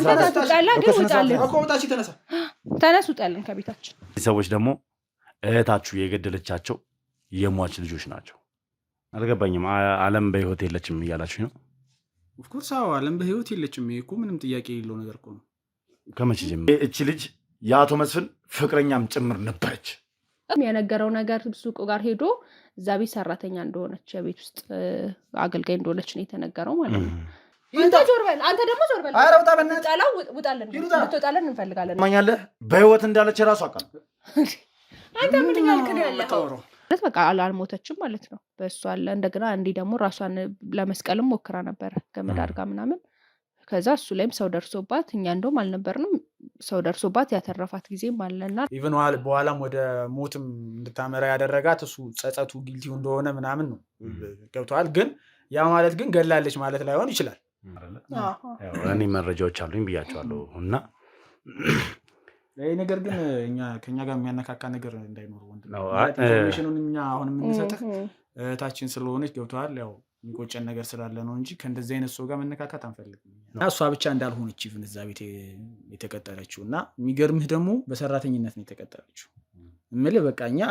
አንተ ተጣላ ግን ውጣልን እኮ ወጣች ተነስ ውጣልን ከቤታችን ሰዎች ደግሞ እህታችሁ የገደለቻቸው የሟች ልጆች ናቸው አልገባኝም ዓለም በህይወት የለችም እያላችሁ ነው ኦፍ ኮርስ አዎ ዓለም በህይወት የለችም እኮ ምንም ጥያቄ የለው ነገር እኮ ነው ከመቼ ጀምሮ እቺ ልጅ ያቶ መስፍን ፍቅረኛም ጭምር ነበረች የነገረው ነገር ሱቁ ጋር ሄዶ እዛ ቤት ሰራተኛ እንደሆነች የቤት ውስጥ አገልጋይ እንደሆነች ነው የተነገረው ማለት ነው አንተ ደግሞ ዞር በል ኧረ ውጣ በእናትህ ጣላው ውጣልን ልትወጣልን እንፈልጋለን ማኛለህ በህይወት እንዳለች ራሱ አቃል አንተ ምን ያልከኝ ያለው በቃ አልሞተችም ማለት ነው በእሷ አለ እንደገና እንዲ ደግሞ ራሷን ለመስቀልም ሞክራ ነበር ገመድ አድርጋ ምናምን ከዛ እሱ ላይም ሰው ደርሶባት እኛ እንደውም አልነበርንም ሰው ደርሶባት ያተረፋት ጊዜም አለና ኢቭን በኋላም ወደ ሞትም እንድታመራ ያደረጋት እሱ ጸጸቱ ጊልቲው እንደሆነ ምናምን ነው ገብቷል ግን ያ ማለት ግን ገላለች ማለት ላይሆን ይችላል እኔ መረጃዎች አሉኝ ብያቸዋለሁ እና ይሄ ነገር ግን ከኛ ጋር የሚያነካካ ነገር እንዳይኖር ኢንፎርሜሽኑን እኛ አሁን የምንሰጥህ እህታችን ስለሆነች ገብቷል ያው የሚቆጨን ነገር ስላለ ነው እንጂ ከእንደዚህ አይነት ሰው ጋር መነካካት አንፈልግም እና እሷ ብቻ እንዳልሆነች ኢቭን እዛ ቤት የተቀጠረችው እና የሚገርምህ ደግሞ በሰራተኝነት ነው የተቀጠረችው እምልህ በቃ እኛ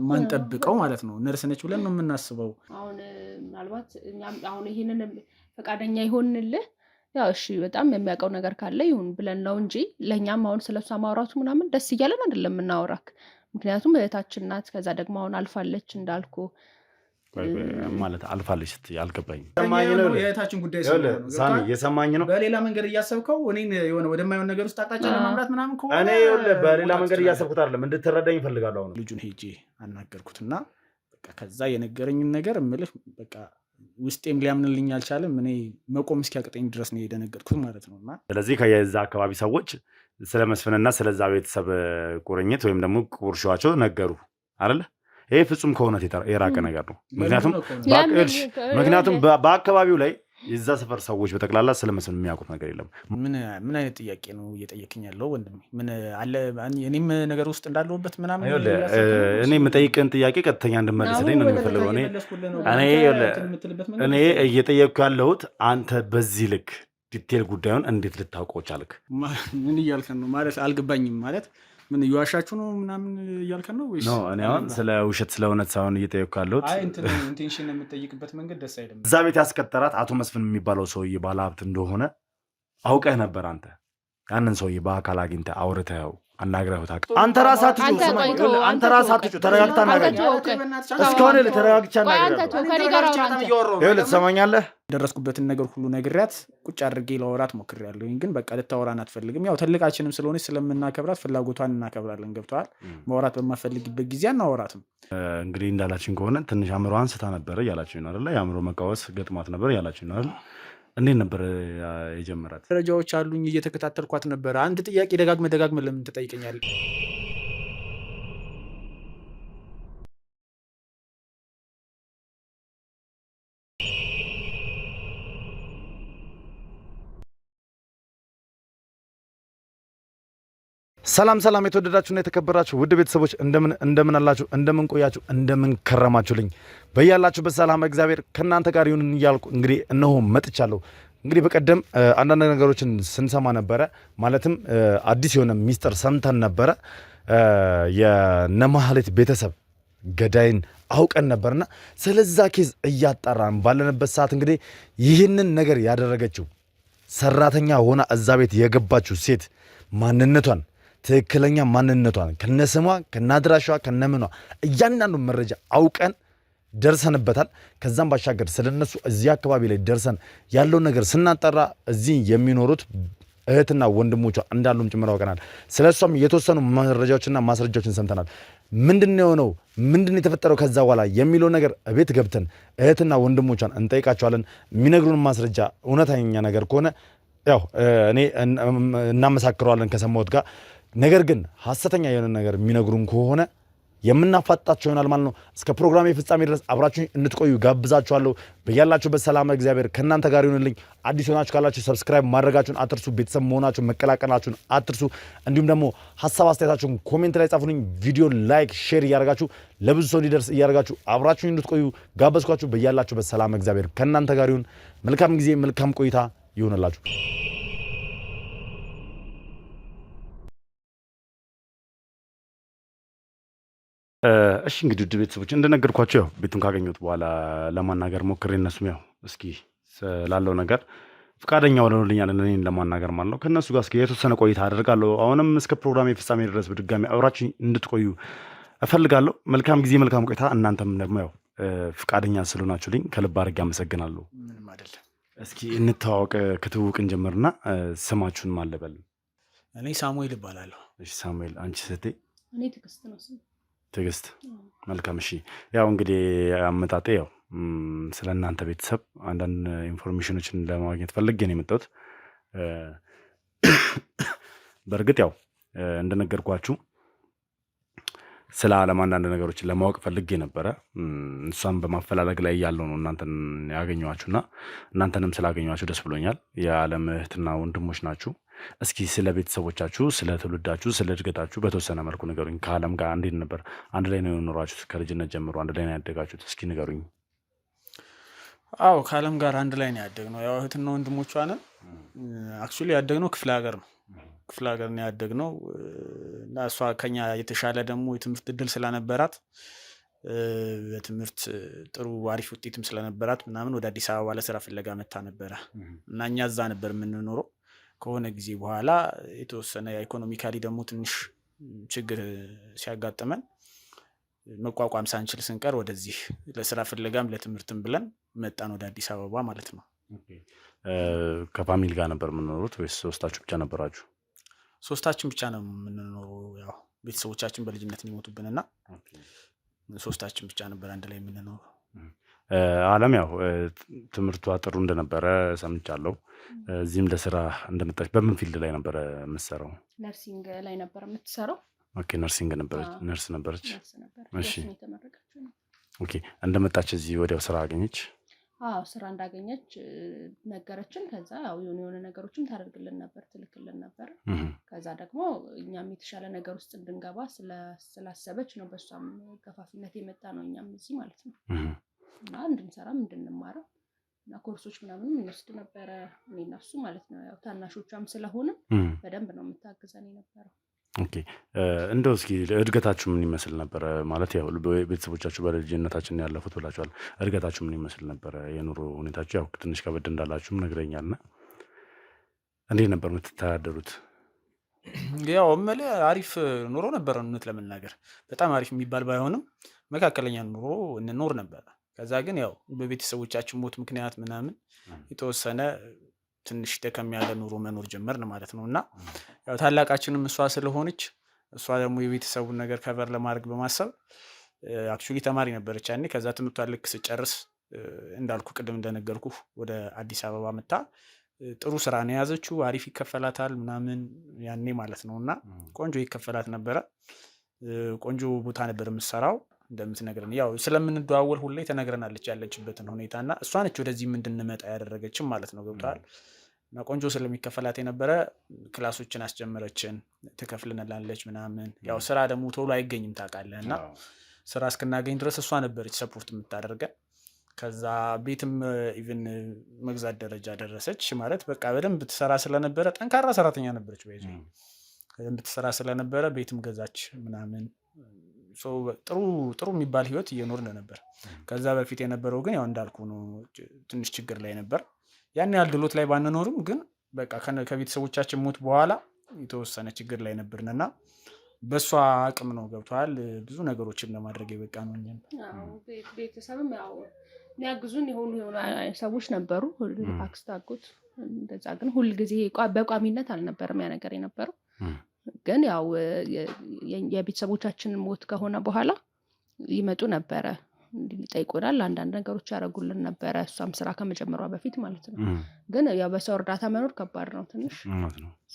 ማንጠብቀው ማለት ነው ነርስ ነች ብለን ነው የምናስበው አሁን ምናልባት አሁን ይሄንን ፈቃደኛ ይሆንልህ ያው እሺ በጣም የሚያውቀው ነገር ካለ ይሁን ብለን ነው እንጂ ለኛም አሁን ስለሷ ማውራቱ ምናምን ደስ ይያለን አይደለም እናወራክ ምክንያቱም እህታችን ናት ከዛ ደግሞ አሁን አልፋለች እንዳልኩ ማለት አልፋለች ያልገባኝ ሰማኝ ነው የእህታችን ጉዳይ ስለሆነ ሳሚ የሰማኝ ነው በሌላ መንገድ እያሰብከው እኔን የሆነ ወደማይሆን ነገር ውስጥ አጣጫ ለማምራት ምናምን ከሆነ እኔ በሌላ መንገድ እያሰብኩት አይደለም እንድትረዳኝ እፈልጋለሁ አሁን ልጁን ሄጄ አናገርኩትና በቃ ከዛ የነገረኝን ነገር እምልህ በቃ ውስጤም ሊያምንልኝ አልቻለም እኔ መቆም እስኪያቅጠኝ ድረስ ነው የደነገጥኩት ማለት ነውና ስለዚህ ከየዛ አካባቢ ሰዎች ስለ መስፍንና ስለዛ ቤተሰብ ቁርኝት ወይም ደግሞ ቁርሾዋቸው ነገሩ አይደል ይሄ ፍጹም ከሆነት የራቀ ነገር ነው ምክንያቱም በአካባቢው ላይ የዛ ሰፈር ሰዎች በተክላላ ስለ መስፍን የሚያውቁት ነገር የለም ምን አይነት ጥያቄ ነው እየጠየቅኝ ያለው ወንድሜ ምን አለ እኔም ነገር ውስጥ እንዳለሁበት ምናምን እኔ የምጠይቅህን ጥያቄ ቀጥተኛ እንድመልስልኝ ነው የምፈልገው እኔ እየጠየቅኩ ያለሁት አንተ በዚህ ልክ ዲቴል ጉዳዩን እንዴት ልታውቀው ቻልክ ምን እያልከን ነው ማለት አልገባኝም ማለት ምን ይዋሻችሁ ነው ምናምን እያልከን ነው ወይስ እኔ አሁን ስለ ውሸት ስለ እውነት ሳይሆን እየጠየቅኩ ያለሁት አይ ኢንቴንሽን የምትጠይቅበት መንገድ ደስ አይልም እዛ ቤት ያስቀጠራት አቶ መስፍን የሚባለው ሰውዬ ባለሀብት እንደሆነ አውቀህ ነበር አንተ ያንን ሰውዬ በአካል አግኝተህ አውርተኸው አናግረኸው ታውቃለህ አንተ ራስህ አትጩህ ተረጋግተህ አናግረኝ እስካሁን ተረጋግቼ አናግረኝ ትሰማኛለህ ደረስኩበትን ነገር ሁሉ ነግሬያት ቁጭ አድርጌ ለወራት ሞክሬያለሁኝ ግን በቃ ልታወራን አትፈልግም ያው ትልቃችንም ስለሆነች ስለምናከብራት ፍላጎቷን እናከብራለን ገብተዋል ማውራት በማፈልግበት ጊዜ አናወራትም እንግዲህ እንዳላችን ከሆነ ትንሽ አእምሮዋን ስታ ነበር እያላችሁኝ ነው አይደል የአእምሮ መቃወስ ገጥሟት ነበር እያላችሁኝ ነው አይደል እንዴት ነበር የጀመራት ደረጃዎች አሉኝ እየተከታተልኳት ነበር አንድ ጥያቄ ደጋግመህ ለምን ትጠይቀኛለህ ሰላም የተወደዳችሁና የተከበራችሁ ውድ ቤተሰቦች እንደምን አላችሁ እንደምን ቆያችሁ እንደምን ከረማችሁልኝ በያላችሁበት ሰላም እግዚአብሔር ከናንተ ጋር ይሁን እያልኩ እንግዲህ እነሆ መጥቻለሁ እንግዲህ በቀደም አንዳንድ ነገሮችን ስንሰማ ነበረ ማለትም አዲስ የሆነ ሚስጥር ሰምተን ነበረ የነማህሌት ቤተሰብ ገዳይን አውቀን ነበርና ስለዛ ኬዝ እያጣራን ባለንበት ሰዓት እንግዲህ ይህንን ነገር ያደረገችው ሰራተኛ ሆና እዛ ቤት የገባችው ሴት ማንነቷን ትክክለኛ ማንነቷን ከነስሟ ከናድራሻዋ ከነምኗ እያንዳንዱ መረጃ አውቀን ደርሰንበታል ከዛም ባሻገር ስለነሱ እዚህ አካባቢ ላይ ደርሰን ያለው ነገር ስናጠራ እዚህ የሚኖሩት እህትና ወንድሞቿ እንዳሉም ጭምር አውቀናል ስለሷም የተወሰኑ መረጃዎችና ማስረጃዎችን ሰምተናል ምንድነው ነው ምንድነው የተፈጠረው ከዛ በኋላ የሚለው ነገር ቤት ገብተን እህትና ወንድሞቿን እንጠይቃቸዋለን የሚነግሩን ማስረጃ እውነተኛ ነገር ከሆነ ያው እኔ እናመሳክረዋለን ከሰማሁት ጋር ነገር ግን ሐሰተኛ የሆነ ነገር የሚነግሩን ከሆነ የምናፋጣቸው ይሆናል ማለት ነው እስከ ፕሮግራም ፍጻሜ ድረስ አብራችሁኝ እንድትቆዩ ጋብዛችኋለሁ በያላችሁበት ሰላም እግዚአብሔር ከናንተ ጋር ይሁንልኝ አዲስ ሆናችሁ ካላችሁ ሰብስክራይብ ማድረጋችሁን አትርሱ ቤተሰብ መሆናችሁን መቀላቀላችሁን አትርሱ እንዲሁም ደግሞ ሐሳብ አስተያየታችሁን ኮሜንት ላይ ጻፉልኝ ቪዲዮ ላይክ ሼር ያደርጋችሁ ለብዙ ሰው ሊደርስ ያደርጋችሁ አብራችሁኝ እንድትቆዩ ጋብዛችኋለሁ በያላችሁበት ሰላም እግዚአብሔር ከናንተ ጋር ይሁን መልካም ጊዜ መልካም ቆይታ ይሁንላችሁ እሺ እንግዲህ ውድ ቤተሰቦች እንደነገርኳቸው ያው ቤቱን ካገኘሁት በኋላ ለማናገር ሞክሬ እነሱም ያው እስኪ ስላለው ነገር ፈቃደኛ ሆነውልኛል እኔን ለማናገር ማለት ነው። ከእነሱ ጋር እስኪ የተወሰነ ቆይታ አደርጋለሁ። አሁንም እስከ ፕሮግራሜ ፍጻሜ ድረስ በድጋሚ አብራችሁ እንድትቆዩ እፈልጋለሁ። መልካም ጊዜ፣ መልካም ቆይታ። እናንተም ደግሞ ያው ፈቃደኛ ስለሆናችሁልኝ ከልብ አድርጌ አመሰግናለሁ። ምንም አይደለም። እስኪ እንተዋወቅ፣ ክትውውቅ እንጀምርና ስማችሁን ማን ልበል? እኔ ሳሙኤል እባላለሁ። እሺ ሳሙኤል፣ አንቺ ስትይ? እኔ ትዕግስት ነው ስም። ትዕግስት። መልካም። እሺ ያው እንግዲህ አመጣጤ ያው ስለ እናንተ ቤተሰብ አንዳንድ ኢንፎርሜሽኖችን ለማግኘት ፈልጌ ነው የመጣሁት። በእርግጥ ያው እንደነገርኳችሁ ስለ ዓለም አንዳንድ ነገሮችን ለማወቅ ፈልጌ ነበረ። እሷም በማፈላለግ ላይ ያለው ነው እናንተን ያገኘኋችሁና እናንተንም ስላገኘኋችሁ ደስ ብሎኛል። የዓለም እህትና ወንድሞች ናችሁ። እስኪ ስለ ቤተሰቦቻችሁ፣ ስለ ትውልዳችሁ፣ ስለ እድገታችሁ በተወሰነ መልኩ ንገሩኝ። ከዓለም ጋር እንዴት ነበር? አንድ ላይ ነው የኖራችሁት? ከልጅነት ጀምሮ አንድ ላይ ነው ያደጋችሁት? እስኪ ንገሩኝ። አዎ ከዓለም ጋር አንድ ላይ ነው ያደግነው። ያው እህትና ወንድሞቿ ነን። አክቹዋሊ ያደግነው ክፍለ ሀገር ነው። ክፍለ ሀገር ነው ያደግነው እና እሷ ከኛ የተሻለ ደግሞ የትምህርት እድል ስለነበራት በትምህርት ጥሩ አሪፍ ውጤትም ስለነበራት ምናምን ወደ አዲስ አበባ ለስራ ፍለጋ መታ ነበረ እና እኛ እዛ ነበር የምንኖረው። ከሆነ ጊዜ በኋላ የተወሰነ ኢኮኖሚካሊ ደግሞ ትንሽ ችግር ሲያጋጥመን መቋቋም ሳንችል ስንቀር ወደዚህ ለስራ ፍለጋም ለትምህርትም ብለን መጣን ወደ አዲስ አበባ ማለት ነው። ከፋሚሊ ጋር ነበር የምንኖሩት ወይስ ሶስታችሁ ብቻ ነበራችሁ? ሶስታችን ብቻ ነው የምንኖረው። ያው ቤተሰቦቻችን በልጅነት የሚሞቱብንና ሶስታችን ብቻ ነበር አንድ ላይ የምንኖረው። ዓለም ያው ትምህርቷ ጥሩ እንደነበረ ሰምቻለሁ። እዚህም ለስራ እንደመጣች በምን ፊልድ ላይ ነበረ የምትሰራው? ነርሲንግ ላይ ነበር የምትሰራው። ኦኬ ነርሲንግ ነበረች። ነርስ ነበረች። እሺ የተመረቀችው ነው። ኦኬ እንደመጣች እዚህ ወዲያው ስራ አገኘች? አዎ ስራ እንዳገኘች ነገረችን። ከዛ ያው የሆነ ነገሮችም ታደርግልን ነበር፣ ትልክልን ነበር። ከዛ ደግሞ እኛም የተሻለ ነገር ውስጥ እንድንገባ ስላሰበች ነው በሷም ገፋፊነት የመጣ ነው እኛም እዚህ ማለት ነው። እና እንድንሰራም እንድንማረው እና ኮርሶች ምናምን እንወስድ ነበረ እኔና እሱ ማለት ነው። ያው ታናሾቿም ስለሆነ በደንብ ነው የምታግዘን የነበረው። ኦኬ እንደው እስኪ እድገታችሁ ምን ይመስል ነበረ? ማለት ያው ቤተሰቦቻችሁ በልጅነታችን ያለፉት ብላችኋል። እድገታችሁ ምን ይመስል ነበረ? የኑሮ ሁኔታችሁ ያው ትንሽ ከበድ እንዳላችሁም ነግረኛልና እንዴት ነበር የምትተዳደሩት? ያው እምልህ አሪፍ ኑሮ ነበረ። እውነት ለመናገር በጣም አሪፍ የሚባል ባይሆንም መካከለኛ ኑሮ እንኖር ነበረ። ከዛ ግን ያው በቤተሰቦቻችን ሞት ምክንያት ምናምን የተወሰነ ትንሽ ደከም ያለ ኑሮ መኖር ጀመርን ማለት ነው። እና ያው ታላቃችንም እሷ ስለሆነች እሷ ደግሞ የቤተሰቡን ነገር ከቨር ለማድረግ በማሰብ አክቹዋሊ ተማሪ ነበረች ያኔ። ከዛ ትምህርቷን ልክ ስጨርስ እንዳልኩ ቅድም እንደነገርኩ ወደ አዲስ አበባ መጣ። ጥሩ ስራ ነው የያዘችው፣ አሪፍ ይከፈላታል ምናምን ያኔ ማለት ነው። እና ቆንጆ ይከፈላት ነበረ። ቆንጆ ቦታ ነበር የምትሰራው እንደምትነግረን። ያው ስለምንደዋወል ሁሌ ተነግረናለች ያለችበትን ሁኔታ እና እሷ ነች ወደዚህም እንድንመጣ ያደረገችን ማለት ነው። ገብቷል። እና ቆንጆ ስለሚከፈላት የነበረ ክላሶችን አስጀመረችን፣ ትከፍልናለች ምናምን። ያው ስራ ደግሞ ቶሎ አይገኝም ታውቃለህ። እና ስራ እስክናገኝ ድረስ እሷ ነበረች ሰፖርት የምታደርገን። ከዛ ቤትም ኢቭን መግዛት ደረጃ ደረሰች ማለት በቃ በደንብ ትሰራ ስለነበረ ጠንካራ ሰራተኛ ነበረች። በደንብ ትሰራ ስለነበረ ቤትም ገዛች ምናምን። ጥሩ የሚባል ህይወት እየኖርን ነበር። ከዛ በፊት የነበረው ግን ያው እንዳልኩ ነው፣ ትንሽ ችግር ላይ ነበር። ያን ያህል ድሎት ላይ ባንኖርም ግን በቃ ከቤተሰቦቻችን ሞት በኋላ የተወሰነ ችግር ላይ ነበርንና በእሷ አቅም ነው ገብቷል ብዙ ነገሮችን ለማድረግ የበቃ ነው። ቤተሰብም ያው የሚያግዙን የሆኑ ሰዎች ነበሩ፣ አክስት፣ አጎት እንደዛ። ግን ሁልጊዜ በቋሚነት አልነበረም ያ ነገር የነበረው። ግን ያው የቤተሰቦቻችን ሞት ከሆነ በኋላ ይመጡ ነበረ፣ ይጠይቁናል፣ አንዳንድ ነገሮች ያደርጉልን ነበረ። እሷም ስራ ከመጀመሯ በፊት ማለት ነው። ግን ያው በሰው እርዳታ መኖር ከባድ ነው ትንሽ።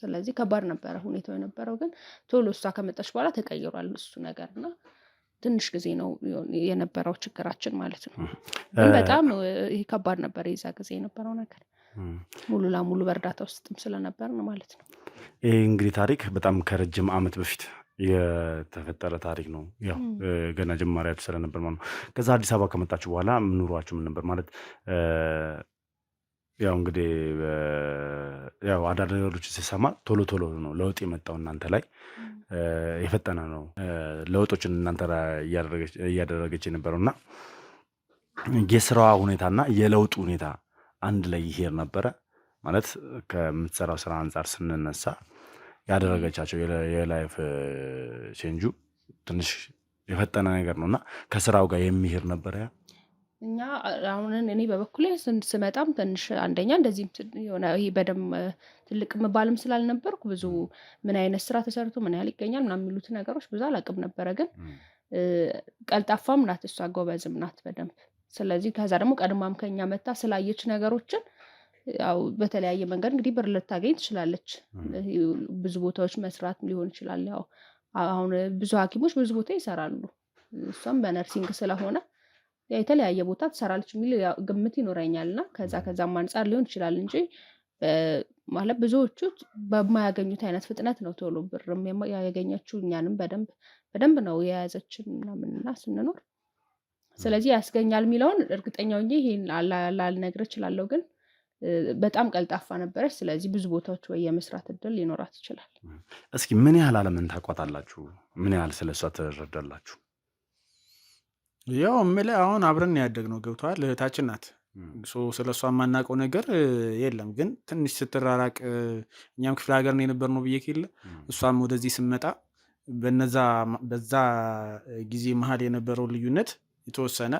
ስለዚህ ከባድ ነበረ ሁኔታው የነበረው። ግን ቶሎ እሷ ከመጣች በኋላ ተቀይሯል እሱ ነገር እና ትንሽ ጊዜ ነው የነበረው ችግራችን ማለት ነው። ግን በጣም ይሄ ከባድ ነበር የዛ ጊዜ የነበረው ነገር። ሙሉ ለሙሉ በእርዳታ ውስጥም ስለነበር ነው ማለት ነው። ይህ እንግዲህ ታሪክ በጣም ከረጅም ዓመት በፊት የተፈጠረ ታሪክ ነው። ያው ገና ጀማሪያችሁ ስለነበር ማለት ነው። ከዛ አዲስ አበባ ከመጣችሁ በኋላ ኑሯችሁ ምን ነበር ማለት? ያው እንግዲህ ያው አዳዲስ ነገሮች ሲሰማ ቶሎ ቶሎ ነው ለውጥ የመጣው እናንተ ላይ የፈጠነ ነው ለውጦችን እናንተ ላይ እያደረገች የነበረውና የስራዋ ሁኔታና የለውጡ ሁኔታ አንድ ላይ ይሄድ ነበረ ማለት ከምትሰራው ስራ አንፃር ስንነሳ ያደረገቻቸው የላይፍ ቼንጁ ትንሽ የፈጠነ ነገር ነውና ከስራው ጋር የሚሄድ ነበር ያ እኛ አሁን እኔ በበኩሌ ስመጣም ትንሽ አንደኛ እንደዚህም የሆነ ይሄ በደንብ ትልቅ መባልም ስላልነበርኩ ብዙ ምን አይነት ስራ ተሰርቶ ምን ያህል ይገኛል ምናምን የሚሉት ነገሮች ብዙ አላውቅም ነበረ። ግን ቀልጣፋም ናት እሷ ጎበዝም ናት በደንብ። ስለዚህ ከዛ ደግሞ ቀድማም ከኛ መታ ስላየች ነገሮችን ያው በተለያየ መንገድ እንግዲህ ብር ልታገኝ ትችላለች። ብዙ ቦታዎች መስራት ሊሆን ይችላል። ያው አሁን ብዙ ሐኪሞች ብዙ ቦታ ይሰራሉ። እሷም በነርሲንግ ስለሆነ የተለያየ ቦታ ትሰራለች የሚል ግምት ይኖረኛልና ከዛም አንፃር ሊሆን ይችላል እንጂ ማለት ብዙዎቹ በማያገኙት አይነት ፍጥነት ነው ቶሎ ብርም ያገኘችው። እኛንም በደንብ ነው የያዘችን ምናምንና ስንኖር ስለዚህ ያስገኛል የሚለውን እርግጠኛ ሆኜ ይሄን ላልነግርህ እችላለሁ። ግን በጣም ቀልጣፋ ነበረች። ስለዚህ ብዙ ቦታዎች ወይ የመስራት እድል ሊኖራት ይችላል። እስኪ ምን ያህል ዓለምን ታውቋታላችሁ? ምን ያህል ስለሷ ትረዳላችሁ? ያው እምልህ አሁን አብረን ያደግነው ገብቶሃል። እህታችን ናት። ስለሷ የማናውቀው ነገር የለም። ግን ትንሽ ስትራራቅ እኛም ክፍለ ሀገር ነው የነበርነው ብዬሽ የለ እሷም ወደዚህ ስመጣ በዛ ጊዜ መሀል የነበረው ልዩነት የተወሰነ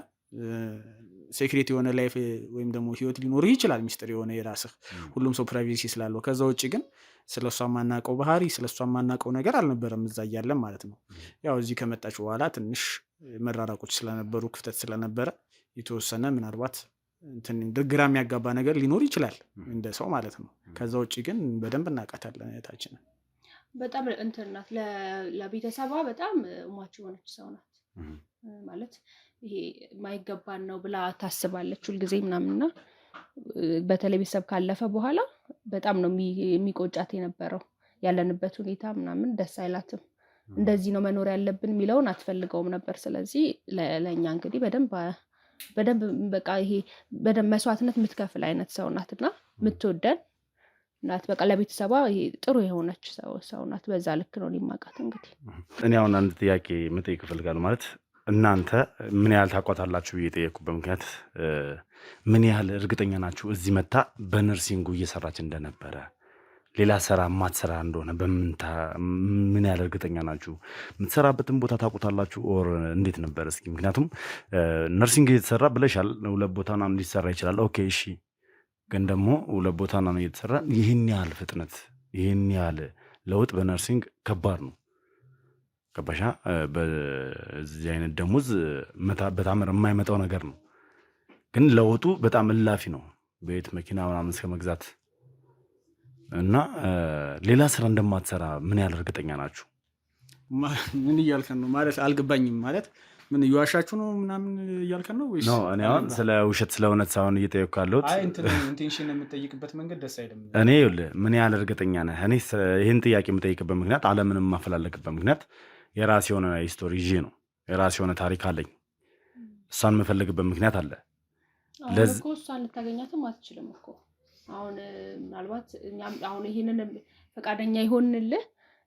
ሴክሬት የሆነ ላይፍ ወይም ደግሞ ህይወት ሊኖርህ ይችላል፣ ሚስጥር የሆነ የራስህ ሁሉም ሰው ፕራይቬሲ ስላለው። ከዛ ውጭ ግን ስለሷ የማናውቀው ባህሪ ስለሷ የማናውቀው ነገር አልነበረም እዛ እያለን ማለት ነው። ያው እዚህ ከመጣች በኋላ ትንሽ መራራቆች ስለነበሩ ክፍተት ስለነበረ የተወሰነ ምናልባት ግራ የሚያጋባ ነገር ሊኖር ይችላል እንደ ሰው ማለት ነው። ከዛ ውጭ ግን በደንብ እናውቃታለን እህታችንን። በጣም እንትን ናት፣ ለቤተሰቧ በጣም ሟች የሆነች ሰው ናት። ማለት ይሄ ማይገባን ነው ብላ ታስባለች ሁልጊዜ ምናምንና በተለይ ቤተሰብ ካለፈ በኋላ በጣም ነው የሚቆጫት የነበረው። ያለንበት ሁኔታ ምናምን ደስ አይላትም። እንደዚህ ነው መኖር ያለብን የሚለውን አትፈልገውም ነበር። ስለዚህ ለእኛ እንግዲህ በደንብ በቃ ይሄ በደንብ መስዋዕትነት የምትከፍል አይነት ሰው ናትና የምትወደን ናት። በቃ ለቤተሰቧ ይሄ ጥሩ የሆነች ሰው ናት። በዛ ልክ ነው ሊማቃት። እንግዲህ እኔ አሁን አንድ ጥያቄ መጠየቅ እፈልጋለሁ። ማለት እናንተ ምን ያህል ታውቋታላችሁ እየጠየቁበት ምክንያት ምን ያህል እርግጠኛ ናችሁ እዚህ መታ በነርሲንጉ እየሰራች እንደነበረ ሌላ ስራ ማትሰራ እንደሆነ ምን ያህል እርግጠኛ ናችሁ? የምትሰራበትን ቦታ ታውቁታላችሁ ኦር እንዴት ነበር? እስኪ ምክንያቱም ነርሲንግ እየተሰራ ብለሻል፣ 2 ቦታ ምናምን ሊሰራ ይችላል። ኦኬ እሺ፣ ግን ደግሞ 2 ቦታ ምናምን እየተሰራ ይህን ያህል ፍጥነት ይህን ያህል ለውጥ በነርሲንግ ከባድ ነው። ገባሻ? በዚህ አይነት ደሞዝ በታምር የማይመጣው ነገር ነው። ግን ለውጡ በጣም እላፊ ነው። ቤት መኪና ምናምን እስከ መግዛት እና ሌላ ስራ እንደማትሰራ ምን ያህል እርግጠኛ ናችሁ? ምን እያልከን ነው? ማለት አልገባኝም። ማለት ምን እየዋሻችሁ ነው ምናምን እያልከን ነው ወይስ? እኔ አሁን ስለ ውሸት ስለ እውነት ሳይሆን እየጠየኩ ያለሁት ኢንቴንሽን የምጠይቅበት መንገድ ደስ አይልም። እኔ ይኸውልህ ምን ያህል እርግጠኛ ነህ? እኔ ይህን ጥያቄ የምጠይቅበት ምክንያት ዓለምን የማፈላለግበት ምክንያት የራሴ የሆነ ሂስቶሪ ይዤ ነው። የራሴ የሆነ ታሪክ አለኝ። እሷን የምፈልግበት ምክንያት አለ። እሷን ልታገኛትም አትችልም እኮ አሁን ምናልባት አሁን ይሄንን ፈቃደኛ ይሆንልህ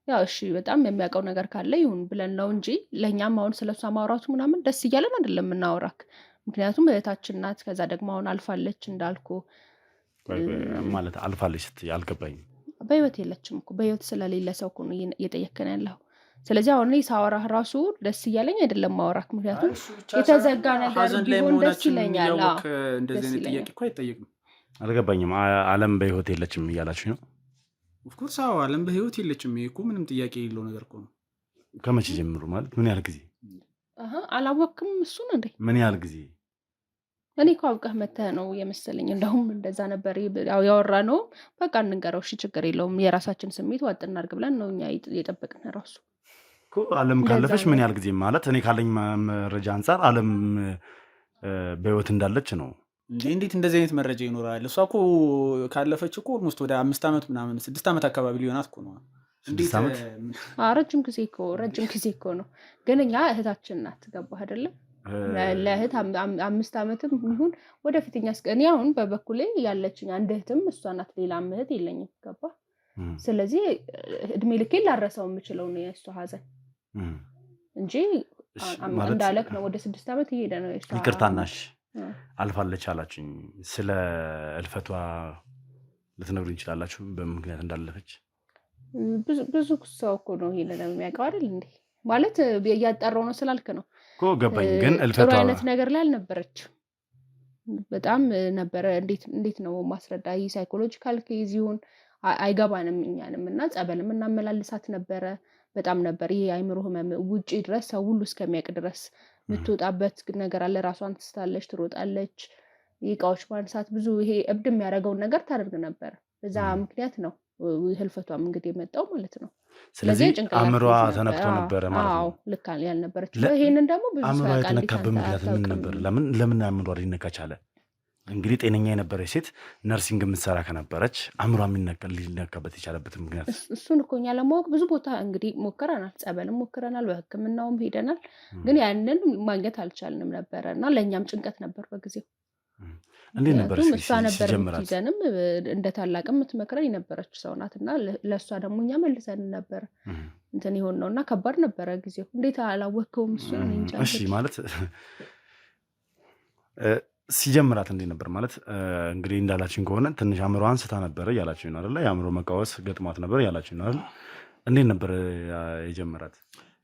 ያው እሺ በጣም የሚያውቀው ነገር ካለ ይሁን ብለን ነው እንጂ ለእኛም አሁን ስለሷ ማውራቱ ምናምን ደስ እያለን አይደለም የምናወራክ። ምክንያቱም እህታችን ናት። ከዛ ደግሞ አሁን አልፋለች እንዳልኩ። ማለት አልፋለች ስትይ አልገባኝም። በህይወት የለችም እኮ በህይወት ስለሌለ ሰው እኮ ነው እየጠየከን ያለው። ስለዚህ አሁን እኔ ሳወራህ ራሱ ደስ እያለኝ አይደለም ማውራክ። ምክንያቱም የተዘጋ ነገር ቢሆን ደስ ይለኛል። እንደዚህ አይነት ጥያቄ እኮ አይጠየቅም። አልገባኝም። ዓለም በህይወት የለችም እያላችሁ ነው? ኦፍኮርስ አዎ፣ ዓለም በህይወት የለችም። ይሄ እኮ ምንም ጥያቄ የለው ነገር እኮ ነው። ከመቼ ጀምሩ? ማለት ምን ያህል ጊዜ? አላወቅም እሱን እንዴ? ምን ያህል ጊዜ? እኔ እኮ አውቀህ መተህ ነው የመሰለኝ። እንደውም እንደዛ ነበር ያወራ ነው። በቃ እንንገረው እሺ፣ ችግር የለውም። የራሳችን ስሜት ዋጥ እናድርግ ብለን ነው እኛ የጠበቅን። ራሱ ዓለም ካለፈች ምን ያህል ጊዜ? ማለት እኔ ካለኝ መረጃ አንጻር ዓለም በህይወት እንዳለች ነው። እንዴት እንደዚህ አይነት መረጃ ይኖራል? እሷ እኮ ካለፈች እኮ ኦልሞስት ወደ 5 ዓመት ምናምን 6 ዓመት አካባቢ ሊሆናት እኮ ነው። ረጅም ጊዜ እኮ ነው። ግን እኛ እህታችን ናት። ገባህ አይደለም? ለእህት 5 ዓመትም ይሁን ወደፊትኛ እስከኔ አሁን በበኩሌ ያለችኝ አንድ እህትም እሷ ናት። ሌላ እህት የለኝም። ገባ? ስለዚህ እድሜ ልኬ ላረሳው የምችለው ነው የእሷ ሀዘን እንጂ እንዳለክ ነው። ወደ 6 ዓመት እየሄደ ነው። ይቅርታናሽ አልፋለች አላችኝ። ስለ እልፈቷ ልትነግሩኝ ይችላላችሁ? በምን ምክንያት እንዳለፈች? ብዙ ሰው እኮ ነው ይሄንን የሚያውቀው አይደል እንዴ? ማለት እያጣራው ነው ስላልክ ነው እኮ ገባኝ። ግን እልፈቷ አይነት ነገር ላይ አልነበረችም። በጣም ነበረ። እንዴት ነው ማስረዳ? ይሄ ሳይኮሎጂካል ኬዝ ይሁን አይገባንም እኛንም እና ጸበልም እናመላልሳት ነበረ። በጣም ነበር ይሄ አይምሮ ህመም ውጪ ድረስ ሰው ሁሉ እስከሚያውቅ ድረስ የምትወጣበት ነገር አለ። ራሷን ትስታለች፣ ትሮጣለች፣ እቃዎች ማንሳት ብዙ ይሄ እብድ የሚያደርገውን ነገር ታደርግ ነበር። በዛ ምክንያት ነው ህልፈቷም እንግዲህ የመጣው ማለት ነው። ስለዚህ አእምሯ ተነክቶ ነበረ ማለት ነው። ልክ ያልነበረች ይሄንን ደግሞ ብዙ አእምሯ የተነካበት ምክንያት ምን ነበር? ለምን አእምሯ ሊነካ ቻለ? እንግዲህ ጤነኛ የነበረች ሴት ነርሲንግ የምትሰራ ከነበረች አእምሯ ሊነካበት የቻለበት ምክንያት እሱን እኮ እኛ ለማወቅ ብዙ ቦታ እንግዲህ ሞክረናል። ጸበልም ሞክረናል፣ በሕክምናውም ሄደናል። ግን ያንን ማግኘት አልቻልንም ነበረ እና ለእኛም ጭንቀት ነበር በጊዜው። እንዴት ነበር እሷ ነበር የምትይዘንም እንደ ታላቅም የምትመክረን የነበረች ሰው ናት እና ለእሷ ደግሞ እኛ መልሰን ነበር እንትን ይሆን ነው እና ከባድ ነበረ ጊዜው። እንዴት አላወቅከውም? እሱ እሺ ማለት ሲጀምራት እንዴት ነበር ማለት እንግዲህ እንዳላችን ከሆነ ትንሽ አእምሮ አንስታ ነበረ እያላችን ነው አይደለ? የአእምሮ መቃወስ ገጥሟት ነበር እያላችን ነው አይደል? እንዴት ነበር የጀመራት?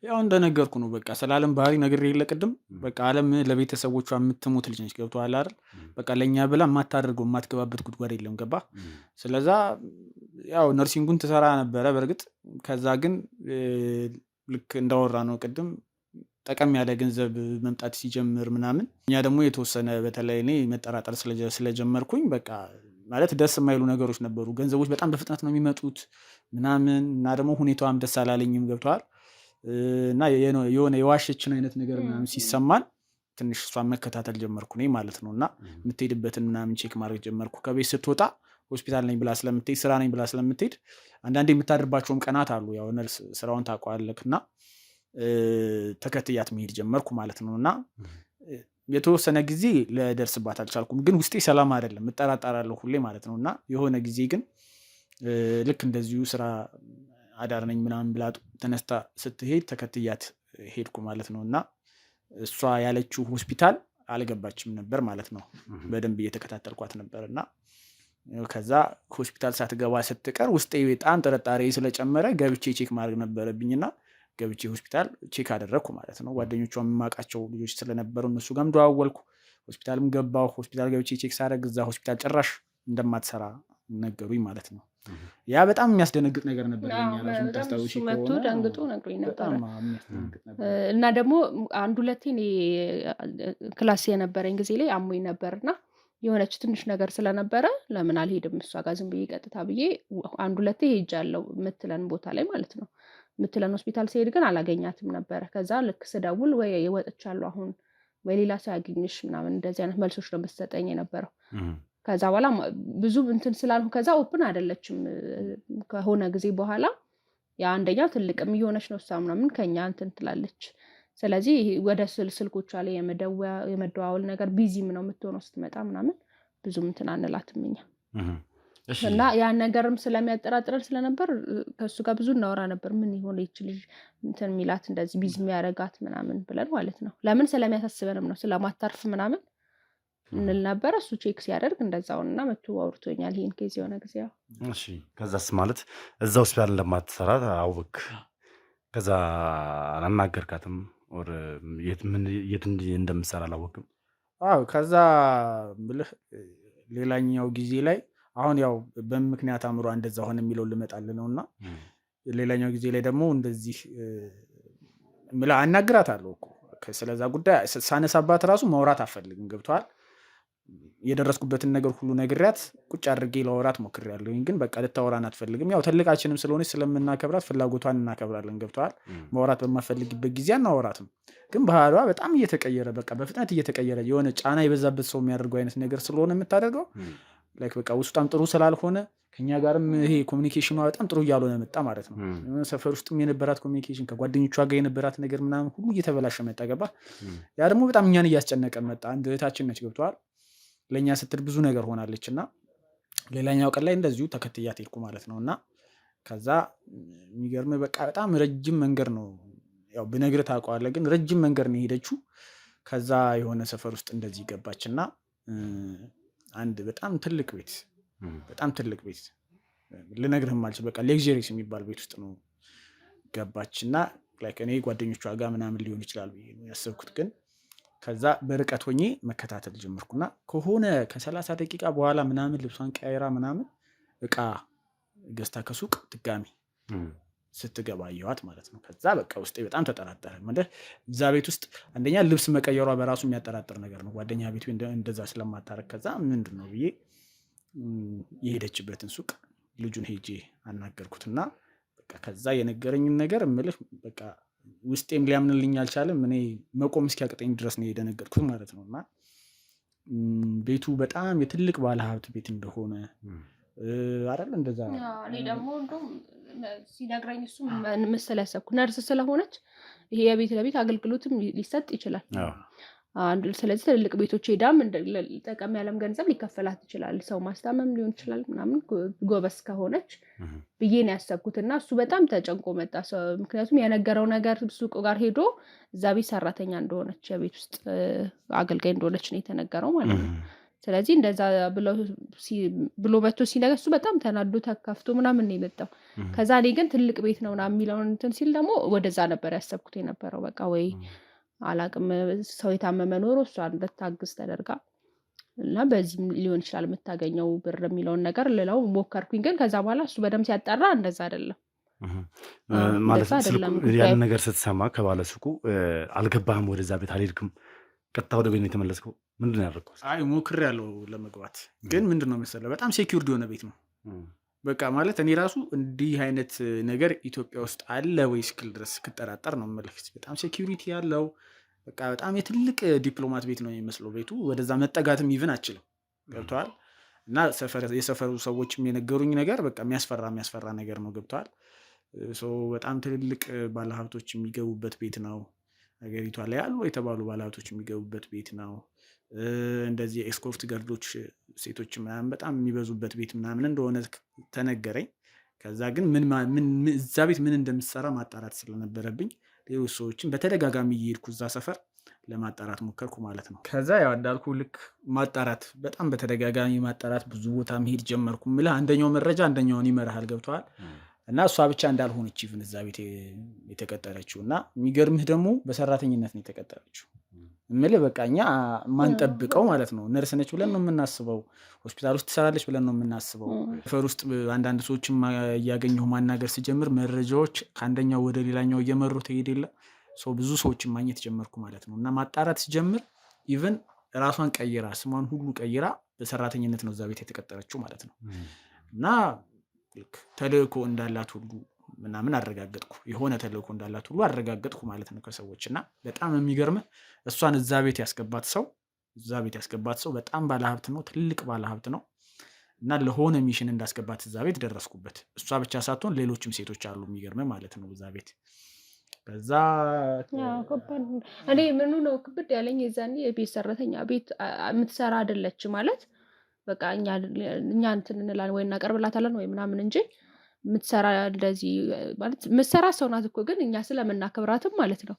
ያው እንደነገርኩ ነው። በቃ ስለ ዓለም ባህሪ ነገር የለ ቅድም በቃ ዓለም ለቤተሰቦቿ የምትሞት ልጅ ነች። ገብቶሃል አይደል? በቃ ለእኛ ብላ የማታደርገው የማትገባበት ጉድጓድ የለም። ገባ? ስለዛ ያው ነርሲንጉን ትሰራ ነበረ በእርግጥ። ከዛ ግን ልክ እንዳወራ ነው ቅድም ጠቀም ያለ ገንዘብ መምጣት ሲጀምር ምናምን እኛ ደግሞ የተወሰነ በተለይ እኔ መጠራጠር ስለጀመርኩኝ በቃ ማለት ደስ የማይሉ ነገሮች ነበሩ። ገንዘቦች በጣም በፍጥነት ነው የሚመጡት ምናምን እና ደግሞ ሁኔታዋም ደስ አላለኝም። ገብቶሃል? እና የሆነ የዋሸችን አይነት ነገር ምናምን ሲሰማን ትንሽ እሷን መከታተል ጀመርኩ እኔ ማለት ነው። እና የምትሄድበትን ምናምን ቼክ ማድረግ ጀመርኩ። ከቤት ስትወጣ ሆስፒታል ነኝ ብላ ስለምትሄድ ስራ ነኝ ብላ ስለምትሄድ አንዳንዴ የምታድርባቸውም ቀናት አሉ። ያው ነርስ ስራውን ታውቀዋለህ እና ተከትያት መሄድ ጀመርኩ ማለት ነው። እና የተወሰነ ጊዜ ለደርስባት አልቻልኩም፣ ግን ውስጤ ሰላም አይደለም፣ እጠራጠራለሁ ሁሌ ማለት ነው። እና የሆነ ጊዜ ግን ልክ እንደዚሁ ስራ አዳር ነኝ ምናምን ብላ ተነስታ ስትሄድ ተከትያት ሄድኩ ማለት ነው። እና እሷ ያለችው ሆስፒታል አልገባችም ነበር ማለት ነው። በደንብ እየተከታተልኳት ነበር። እና ከዛ ሆስፒታል ሳትገባ ስትቀር ውስጤ በጣም ጥርጣሬ ስለጨመረ ገብቼ ቼክ ማድረግ ነበረብኝና ገብቼ ሆስፒታል ቼክ አደረግኩ ማለት ነው። ጓደኞቿ የማውቃቸው ልጆች ስለነበሩ እነሱ ጋርም ደዋወልኩ። ሆስፒታልም ገባሁ። ሆስፒታል ገብቼ ቼክ ሳደርግ እዛ ሆስፒታል ጭራሽ እንደማትሰራ ነገሩኝ ማለት ነው። ያ በጣም የሚያስደነግጥ ነገር ነበር። መቶ ደንግጦ ነግሮኝ ነበር። እና ደግሞ አንድ ሁለቴ እኔ ክላስ የነበረኝ ጊዜ ላይ አሞኝ ነበርና የሆነች ትንሽ ነገር ስለነበረ ለምን አልሄድም እሷ ጋር ዝም ብዬ ቀጥታ ብዬ አንድ ሁለቴ ሄጃለሁ ምትለን ቦታ ላይ ማለት ነው። ምትለን ሆስፒታል ሲሄድ ግን አላገኛትም ነበረ። ከዛ ልክ ስደውል ወይ ይወጥቻለሁ አሁን ወይ ሌላ ሰው ያገኝሽ ምናምን እንደዚህ አይነት መልሶች ነው የምትሰጠኝ የነበረው። ከዛ በኋላ ብዙ እንትን ስላልኩ ከዛ ኦፕን አይደለችም። ከሆነ ጊዜ በኋላ ያ አንደኛው ትልቅም እየሆነች ነው እሷ ምናምን ከኛ እንትን ትላለች። ስለዚህ ወደ ስልኮቿ ላይ የመደዋወል ነገር ቢዚም ነው የምትሆነው ስትመጣ ምናምን ብዙም እንትን አንላትም እኛ። እና ያን ነገርም ስለሚያጠራጥረን ስለነበር ከእሱ ጋር ብዙ እናወራ ነበር። ምን ይሆን ይች ልጅ እንትን የሚላት እንደዚህ ቢዚ የሚያደርጋት ምናምን ብለን ማለት ነው። ለምን ስለሚያሳስበንም ነው ስለማታርፍ ምናምን እንል ነበር። እሱ ቼክ ሲያደርግ እንደዛውና መቶ አውርቶኛል ይሄን ኬዝ የሆነ ጊዜ። እሺ ከዛስ ማለት እዛ ሆስፒታል እንደማትሰራ አውቅ። ከዛ አናገርካትም? ወር የት እንደምትሰራ አላወቅም? አዎ ከዛ ብልህ ሌላኛው ጊዜ ላይ አሁን ያው በምክንያት አምሯ እንደዛ ሆነ የሚለው ልመጣል ነውና ሌላኛው ጊዜ ላይ ደግሞ እንደዚህ ምላ አናግራታለሁ እኮ ስለዛ ጉዳይ ሳነሳባት ራሱ ማውራት አፈልግም። ገብቷል? የደረስኩበትን ነገር ሁሉ ነግሪያት ቁጭ አድርጌ ለወራት ሞክሬያለሁኝ። ግን በቃ ልታወራን አትፈልግም። ያው ትልቃችንም ስለሆነች ስለምናከብራት ፍላጎቷን እናከብራለን። ገብቷል? ማውራት በማፈልግበት ጊዜ አናወራትም። ግን ባህሏ በጣም እየተቀየረ በቃ በፍጥነት እየተቀየረ የሆነ ጫና የበዛበት ሰው የሚያደርገው አይነት ነገር ስለሆነ የምታደርገው ላይክ በቃ ውስጧም ጥሩ ስላልሆነ ከኛ ጋርም ይሄ ኮሚኒኬሽኗ በጣም ጥሩ እያልሆነ መጣ ማለት ነው። ሰፈር ውስጥም የነበራት ኮሚኒኬሽን ከጓደኞቿ ጋር የነበራት ነገር ምናምን ሁሉ እየተበላሸ መጣ። ገባ ያ ደግሞ በጣም እኛን እያስጨነቀን መጣ። አንድ እህታችን ነች ገብተዋል ለእኛ ስትል ብዙ ነገር ሆናለች እና ሌላኛው ቀን ላይ እንደዚሁ ተከትያት ሄድኩ ማለት ነው። እና ከዛ የሚገርም በቃ በጣም ረጅም መንገድ ነው ያው ብነግርህ ታውቀዋለህ፣ ግን ረጅም መንገድ ነው የሄደችው። ከዛ የሆነ ሰፈር ውስጥ እንደዚህ ገባች እና አንድ በጣም ትልቅ ቤት ልነግርህም አልችል በቃ ሌክዠሪስ የሚባል ቤት ውስጥ ነው ገባች እና ላይክ እኔ ጓደኞቿ ጋር ምናምን ሊሆን ይችላል ብዬ ነው ያሰብኩት። ግን ከዛ በርቀት ሆኜ መከታተል ጀመርኩና ከሆነ ከ30 ደቂቃ በኋላ ምናምን ልብሷን ቀያይራ ምናምን እቃ ገዝታ ከሱቅ ድጋሚ ስትገባ አየኋት ማለት ነው። ከዛ በቃ ውስጤ በጣም ተጠራጠረ። ማለት እዛ ቤት ውስጥ አንደኛ ልብስ መቀየሯ በራሱ የሚያጠራጥር ነገር ነው፣ ጓደኛ ቤት እንደዛ ስለማታረግ። ከዛ ምንድን ነው ብዬ የሄደችበትን ሱቅ ልጁን ሄጄ አናገርኩትና በቃ ከዛ የነገረኝን ነገር እምልህ በቃ ውስጤም ሊያምንልኝ አልቻለም። እኔ መቆም እስኪያቅጠኝ ድረስ ነው የደነገጥኩት ማለት ነው። እና ቤቱ በጣም የትልቅ ባለሀብት ቤት እንደሆነ አይደል እንደዛ እኔ ደግሞ እንደውም ሲነግረኝ እሱ መሰል ያሰብኩ ነርስ ስለሆነች ይሄ የቤት ለቤት አገልግሎትም ሊሰጥ ይችላል። ስለዚህ ትልልቅ ቤቶች ሄዳም ጠቀም ያለም ገንዘብ ሊከፈላት ይችላል፣ ሰው ማስታመም ሊሆን ይችላል ምናምን ጎበስ ከሆነች ብዬ ነው ያሰብኩት። እና እሱ በጣም ተጨንቆ መጣ። ምክንያቱም የነገረው ነገር ሱቁ ጋር ሄዶ እዛ ቤት ሰራተኛ እንደሆነች የቤት ውስጥ አገልጋይ እንደሆነች ነው የተነገረው ማለት ነው። ስለዚህ እንደዛ ብሎ መጥቶ ሲነገር እሱ በጣም ተናዶ ተከፍቶ ምናምን ነው የመጣው። ከዛ እኔ ግን ትልቅ ቤት ነው ምናምን የሚለውን እንትን ሲል ደግሞ ወደዛ ነበር ያሰብኩት የነበረው። በቃ ወይ አላቅም ሰው የታመመ ኖሮ እሷ እንድታግዝ ተደርጋ እና በዚህም ሊሆን ይችላል የምታገኘው ብር የሚለውን ነገር ልለው ሞከርኩኝ። ግን ከዛ በኋላ እሱ በደምብ ሲያጠራ እንደዛ አይደለም ማለት ያን ነገር ስትሰማ ከባለ ሱቁ አልገባህም፣ ወደዛ ቤት አልሄድክም፣ ቀጥታ ወደ ቤት ነው የተመለስከው? ምንድን ነው ያደረግከው? አይ ሞክሬያለሁ ለመግባት፣ ግን ምንድን ነው መሰለህ በጣም ሴኪውርድ የሆነ ቤት ነው። በቃ ማለት እኔ ራሱ እንዲህ አይነት ነገር ኢትዮጵያ ውስጥ አለ ወይ እስክል ድረስ ክጠራጠር ነው የምልህ። በጣም ሴኪሪቲ ያለው በቃ በጣም የትልቅ ዲፕሎማት ቤት ነው የሚመስለው ቤቱ። ወደዛ መጠጋትም ይቭን አችልም። ገብተዋል። እና የሰፈሩ ሰዎችም የነገሩኝ ነገር በቃ የሚያስፈራ ነገር ነው። ገብተዋል። በጣም ትልልቅ ባለሀብቶች የሚገቡበት ቤት ነው። ሀገሪቷ ላይ ያሉ የተባሉ ባለሀብቶች የሚገቡበት ቤት ነው። እንደዚህ ኤስኮርት ገርዶች ሴቶች ምናምን በጣም የሚበዙበት ቤት ምናምን እንደሆነ ተነገረኝ። ከዛ ግን እዛ ቤት ምን እንደምሰራ ማጣራት ስለነበረብኝ ሌሎች ሰዎችን በተደጋጋሚ እየሄድኩ እዛ ሰፈር ለማጣራት ሞከርኩ ማለት ነው። ከዛ ያው እንዳልኩ ልክ ማጣራት በጣም በተደጋጋሚ ማጣራት ብዙ ቦታ መሄድ ጀመርኩ። ምልህ አንደኛው መረጃ አንደኛውን ይመራሃል። ገብተዋል። እና እሷ ብቻ እንዳልሆነች ኢቭን እዛ ቤት የተቀጠረችው እና የሚገርምህ ደግሞ በሰራተኝነት ነው የተቀጠረችው። ምልህ በቃ እኛ ማንጠብቀው ማለት ነው። ነርስ ነች ብለን ነው የምናስበው፣ ሆስፒታል ውስጥ ትሰራለች ብለን ነው የምናስበው። ሰፈር ውስጥ አንዳንድ ሰዎችም እያገኘሁ ማናገር ሲጀምር መረጃዎች ከአንደኛው ወደ ሌላኛው እየመሩ ተሄድ የለ ብዙ ሰዎችን ማግኘት ጀመርኩ ማለት ነው። እና ማጣራት ሲጀምር ኢቭን ራሷን ቀይራ ስሟን ሁሉ ቀይራ በሰራተኝነት ነው እዛ ቤት የተቀጠረችው ማለት ነው። እና ተልእኮ እንዳላት ሁሉ ምናምን አረጋገጥኩ፣ የሆነ ተልእኮ እንዳላት ሁሉ አረጋገጥኩ ማለት ነው ከሰዎች። እና በጣም የሚገርምህ እሷን እዛ ቤት ያስገባት ሰው በጣም ባለሀብት ነው፣ ትልቅ ባለሀብት ነው። እና ለሆነ ሚሽን እንዳስገባት እዛ ቤት ደረስኩበት። እሷ ብቻ ሳትሆን ሌሎችም ሴቶች አሉ የሚገርምህ ማለት ነው እዛ ቤት። ከዛ እኔ ምኑ ነው ክብድ ያለኝ የዛኔ የቤት ሰራተኛ ቤት የምትሰራ አይደለች ማለት በቃ እኛ እንትን እንላለን ወይ እናቀርብላታለን ወይ ምናምን እንጂ የምትሰራ እንደዚህ ማለት የምትሰራ ሰው ናት እኮ። ግን እኛ ስለምናከብራትም ማለት ነው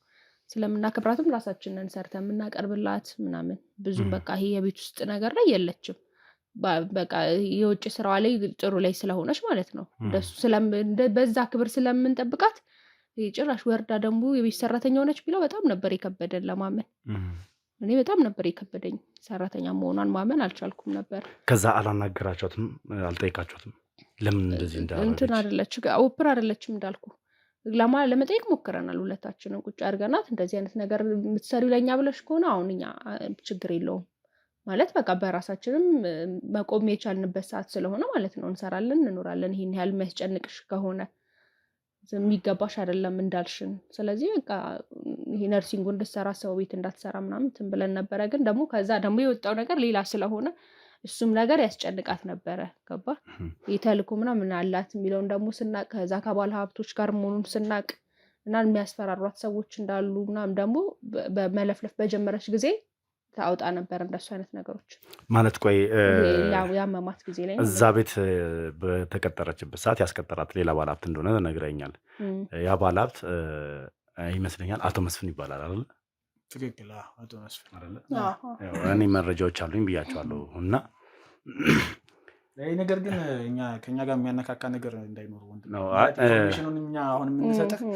ስለምናከብራትም ራሳችንን ሰርተን የምናቀርብላት ምናምን ብዙም በቃ ይሄ የቤት ውስጥ ነገር ላይ የለችም። በቃ የውጭ ስራዋ ላይ ጥሩ ላይ ስለሆነች ማለት ነው እንደሱ በዛ ክብር ስለምንጠብቃት ጭራሽ ወርዳ ደግሞ የቤት ሰራተኛ ሆነች ቢለው በጣም ነበር የከበደን ለማመን። እኔ በጣም ነበር የከበደኝ ሰራተኛ መሆኗን ማመን አልቻልኩም ነበር። ከዛ አላናገራቸውትም? አልጠይቃቸውትም? ለምን እንደዚህ እንትን አይደለች ኦፕራ አይደለችም እንዳልኩ ለመጠየቅ ሞክረናል። ሁለታችንን ቁጭ አድርገናት እንደዚህ አይነት ነገር የምትሰሪው ለእኛ ብለሽ ከሆነ አሁን እኛ ችግር የለውም ማለት በቃ በራሳችንም መቆም የቻልንበት ሰዓት ስለሆነ ማለት ነው እንሰራለን እንኖራለን። ይሄን ያህል የሚያስጨንቅሽ ከሆነ የሚገባሽ አይደለም እንዳልሽን። ስለዚህ በቃ ይሄ ነርሲንጉ እንድትሰራ ሰው ቤት እንዳትሰራ ምናምን እንትን ብለን ነበረ። ግን ደግሞ ከዛ ደግሞ የወጣው ነገር ሌላ ስለሆነ እሱም ነገር ያስጨንቃት ነበረ ገባ የተልኮ ምናምን አላት የሚለውን ደግሞ ስናቅ ከዛ ከባለ ሀብቶች ጋር መሆኑን ስናቅ እና የሚያስፈራሯት ሰዎች እንዳሉ ምናምን ደግሞ በመለፍለፍ በጀመረች ጊዜ ታውጣ ነበር እንደሱ አይነት ነገሮች ማለት ቆይ ያመማት ጊዜ ላይ እዛ ቤት በተቀጠረችበት ሰዓት ያስቀጠራት ሌላ ባለሀብት እንደሆነ ነግረኛል ያ ባለሀብት ይመስለኛል አቶ መስፍን ይባላል አይደል ትክክል አቶ መስፍን አይደል እኔ መረጃዎች አሉኝ ብያቸዋለሁ እና ነገር ግን ከኛ ጋር የሚያነካካ ነገር እንዳይኖር ወንድ ነው ኢንፎርሜሽኑን እኛ አሁን የምንሰጠው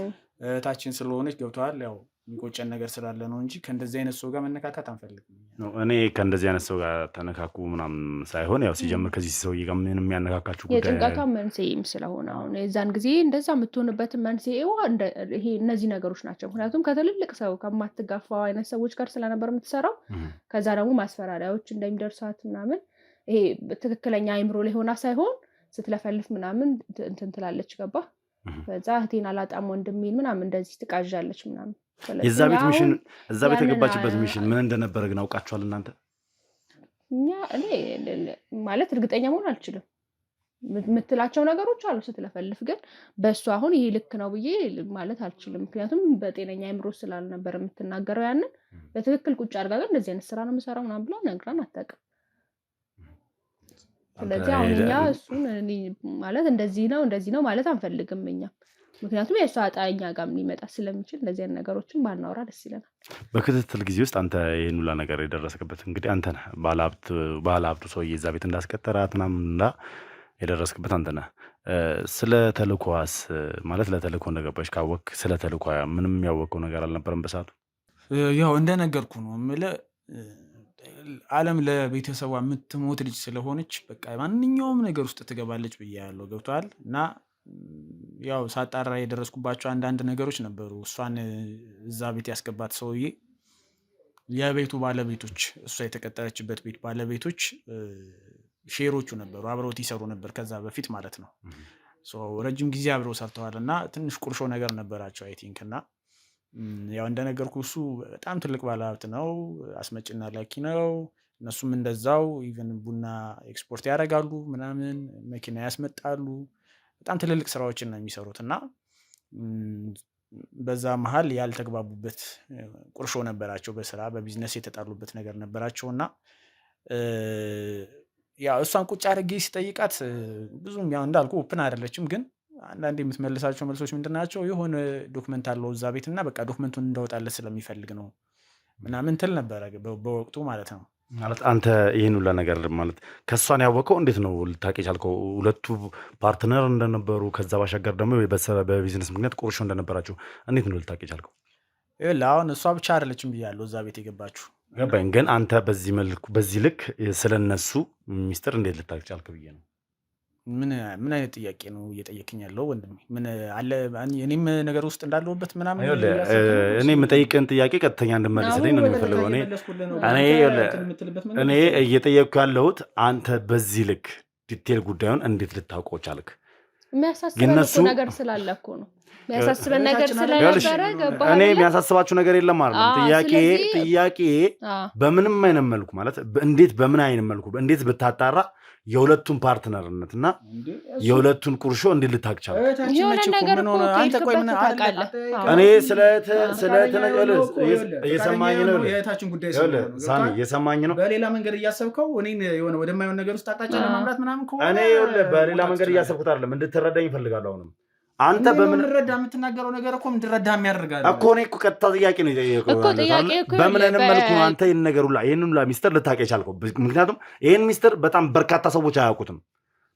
ታችን ስለሆነች ገብቷል ያው የሚቆጨን ነገር ስላለ ነው እንጂ ከእንደዚህ አይነት ሰው ጋር መነካካት አንፈልግም ነው እኔ ከእንደዚህ አይነት ሰው ጋር ተነካኩ ምናምን ሳይሆን ያው ሲጀምር ከዚህ ሰውዬ ጋር ምንም የሚያነካካችሁ ጉዳይ የጭንቀቷ መንስኤም ስለሆነ አሁን የዛን ጊዜ እንደዛ የምትሆንበት መንስኤው ይሄ እነዚህ ነገሮች ናቸው ምክንያቱም ከትልልቅ ሰው ከማትጋፋው አይነት ሰዎች ጋር ስለነበር የምትሰራው ከዛ ደግሞ ማስፈራሪያዎች እንደሚደርሳት ምናምን ይሄ ትክክለኛ አይምሮ ላይ ሆና ሳይሆን ስትለፈልፍ ምናምን እንትን ትላለች ገባ በዛ እህቴን አላጣም ወንድሜን ምናምን እንደዚህ ትቃዣለች ምናምን የዛ ቤት ሚሽን እዛ ቤት የገባችበት ሚሽን ምን እንደነበረ ግን አውቃችኋል እናንተ እኔ ማለት እርግጠኛ መሆን አልችልም የምትላቸው ነገሮች አሉ ስትለፈልፍ ግን በእሱ አሁን ይሄ ልክ ነው ብዬ ማለት አልችልም ምክንያቱም በጤነኛ አይምሮ ስላልነበር የምትናገረው ያንን በትክክል ቁጭ አድርጋ ግን እንደዚህ አይነት ስራ ነው የምሰራው ምናምን ብላ ነግራን አታውቅም ስለዚህ አሁን እኛ እሱን ማለት እንደዚህ ነው ማለት አንፈልግም እኛ ምክንያቱም የእሷ አጣኛ ጋር ሊመጣ ስለሚችል እንደዚህ አይነት ነገሮችን ባናወራ ደስ ይለናል በክትትል ጊዜ ውስጥ አንተ ይሄን ሁላ ነገር የደረስክበት እንግዲህ አንተ ነህ ባለሀብቱ ሰውዬ እዛ ቤት እንዳስቀጠራት ምናምን የደረስክበት አንተ ነህ ስለ ተልኳስ ማለት ለተልኮ እንደገባች ካወቅ ስለ ተልኳ ምንም ያወቀው ነገር አልነበረም በሰዓቱ ያው እንደነገርኩ ነው የምልህ ዓለም ለቤተሰቧ የምትሞት ልጅ ስለሆነች በቃ ማንኛውም ነገር ውስጥ ትገባለች ብያለሁ ገብቷል እና ያው ሳጣራ የደረስኩባቸው አንዳንድ ነገሮች ነበሩ እሷን እዛ ቤት ያስገባት ሰውዬ የቤቱ ባለቤቶች እሷ የተቀጠረችበት ቤት ባለቤቶች ሼሮቹ ነበሩ አብረውት ይሰሩ ነበር ከዛ በፊት ማለት ነው ረጅም ጊዜ አብረው ሰርተዋል እና ትንሽ ቁርሾ ነገር ነበራቸው አይ ቲንክ እና ያው እንደነገርኩ እሱ በጣም ትልቅ ባለሀብት ነው አስመጭና ላኪ ነው እነሱም እንደዛው ኢቨን ቡና ኤክስፖርት ያደርጋሉ ምናምን መኪና ያስመጣሉ በጣም ትልልቅ ስራዎችን ነው የሚሰሩት እና በዛ መሃል ያልተግባቡበት ቁርሾ ነበራቸው በስራ በቢዝነስ የተጣሉበት ነገር ነበራቸውና ያው እሷን ቁጭ አድርጌ ሲጠይቃት ብዙም ያው እንዳልኩ ኦፕን አይደለችም ግን አንዳንዴ የምትመልሳቸው መልሶች ምንድናቸው የሆነ ዶክመንት አለው እዛ ቤት እና በቃ ዶክመንቱን እንዳወጣለት ስለሚፈልግ ነው ምናምን ትል ነበረ በወቅቱ ማለት ነው ማለት አንተ ይሄን ሁላ ነገር ማለት ከሷን ያወቀው እንዴት ነው ልታውቅ የቻልከው ሁለቱ ፓርትነር እንደነበሩ ከዛ ባሻገር ደግሞ በቢዝነስ ምክንያት ቁርሾ እንደነበራችሁ እንዴት ነው ልታውቅ የቻልከው አሁን እሷ ብቻ አይደለችም ብያለሁ እዛ ቤት የገባችሁ ገባኝ ግን አንተ በዚህ ልክ ስለነሱ ሚስጥር እንዴት ልታውቅ ቻልክ ብዬ ነው ምን አይነት ጥያቄ ነው እየጠየቅኝ ያለው ወንድሜ ምን አለ እኔም ነገር ውስጥ እንዳለሁበት ምናምን እኔ የምጠይቅህን ጥያቄ ቀጥተኛ እንድመልስልኝ ነው የምፈልገው እኔ እየጠየቅኩ ያለሁት አንተ በዚህ ልክ ዲቴል ጉዳዩን እንዴት ልታውቀው ቻልክ የሚያሳስበን ነገር ስላለ እኮ ነው የሚያሳስበን ነገር ስለነበረ ገባህ እኔ የሚያሳስባችሁ ነገር የለም ማለት ነው ጥያቄ በምንም አይነት መልኩ ማለት እንዴት በምን አይነት መልኩ እንዴት ብታጣራ የሁለቱን ፓርትነርነት እና የሁለቱን ቁርሾ እንዴት ልታውቅ ቻልክ የሆነ ነገር እኮ አንተ ቆይ ምን ታውቃለህ እኔ ስለ የሰማኝ ነው የታችን ጉዳይ ስለሆነ ሳሚ የሰማኝ ነው በሌላ መንገድ እያሰብከው እኔን የሆነ ወደማይሆን ነገር ውስጥ አቅጣጫ ለማምራት ምናምን እኮ እኔ በሌላ መንገድ እያሰብኩት አይደለም እንድትረዳኝ እፈልጋለሁ አሁንም አንተ በምን ረዳ የምትናገረው ነገር እኮ እንድረዳ የሚያደርጋል እኮ እኔ እኮ ቀጥታ ጥያቄ ነው በምን አይነት መልኩ አንተ ይሄን ነገር ሁላ ይሄንን ሁላ ሚስጥር ልታውቅ የቻልከው ምክንያቱም ይሄን ሚስጥር በጣም በርካታ ሰዎች አያውቁትም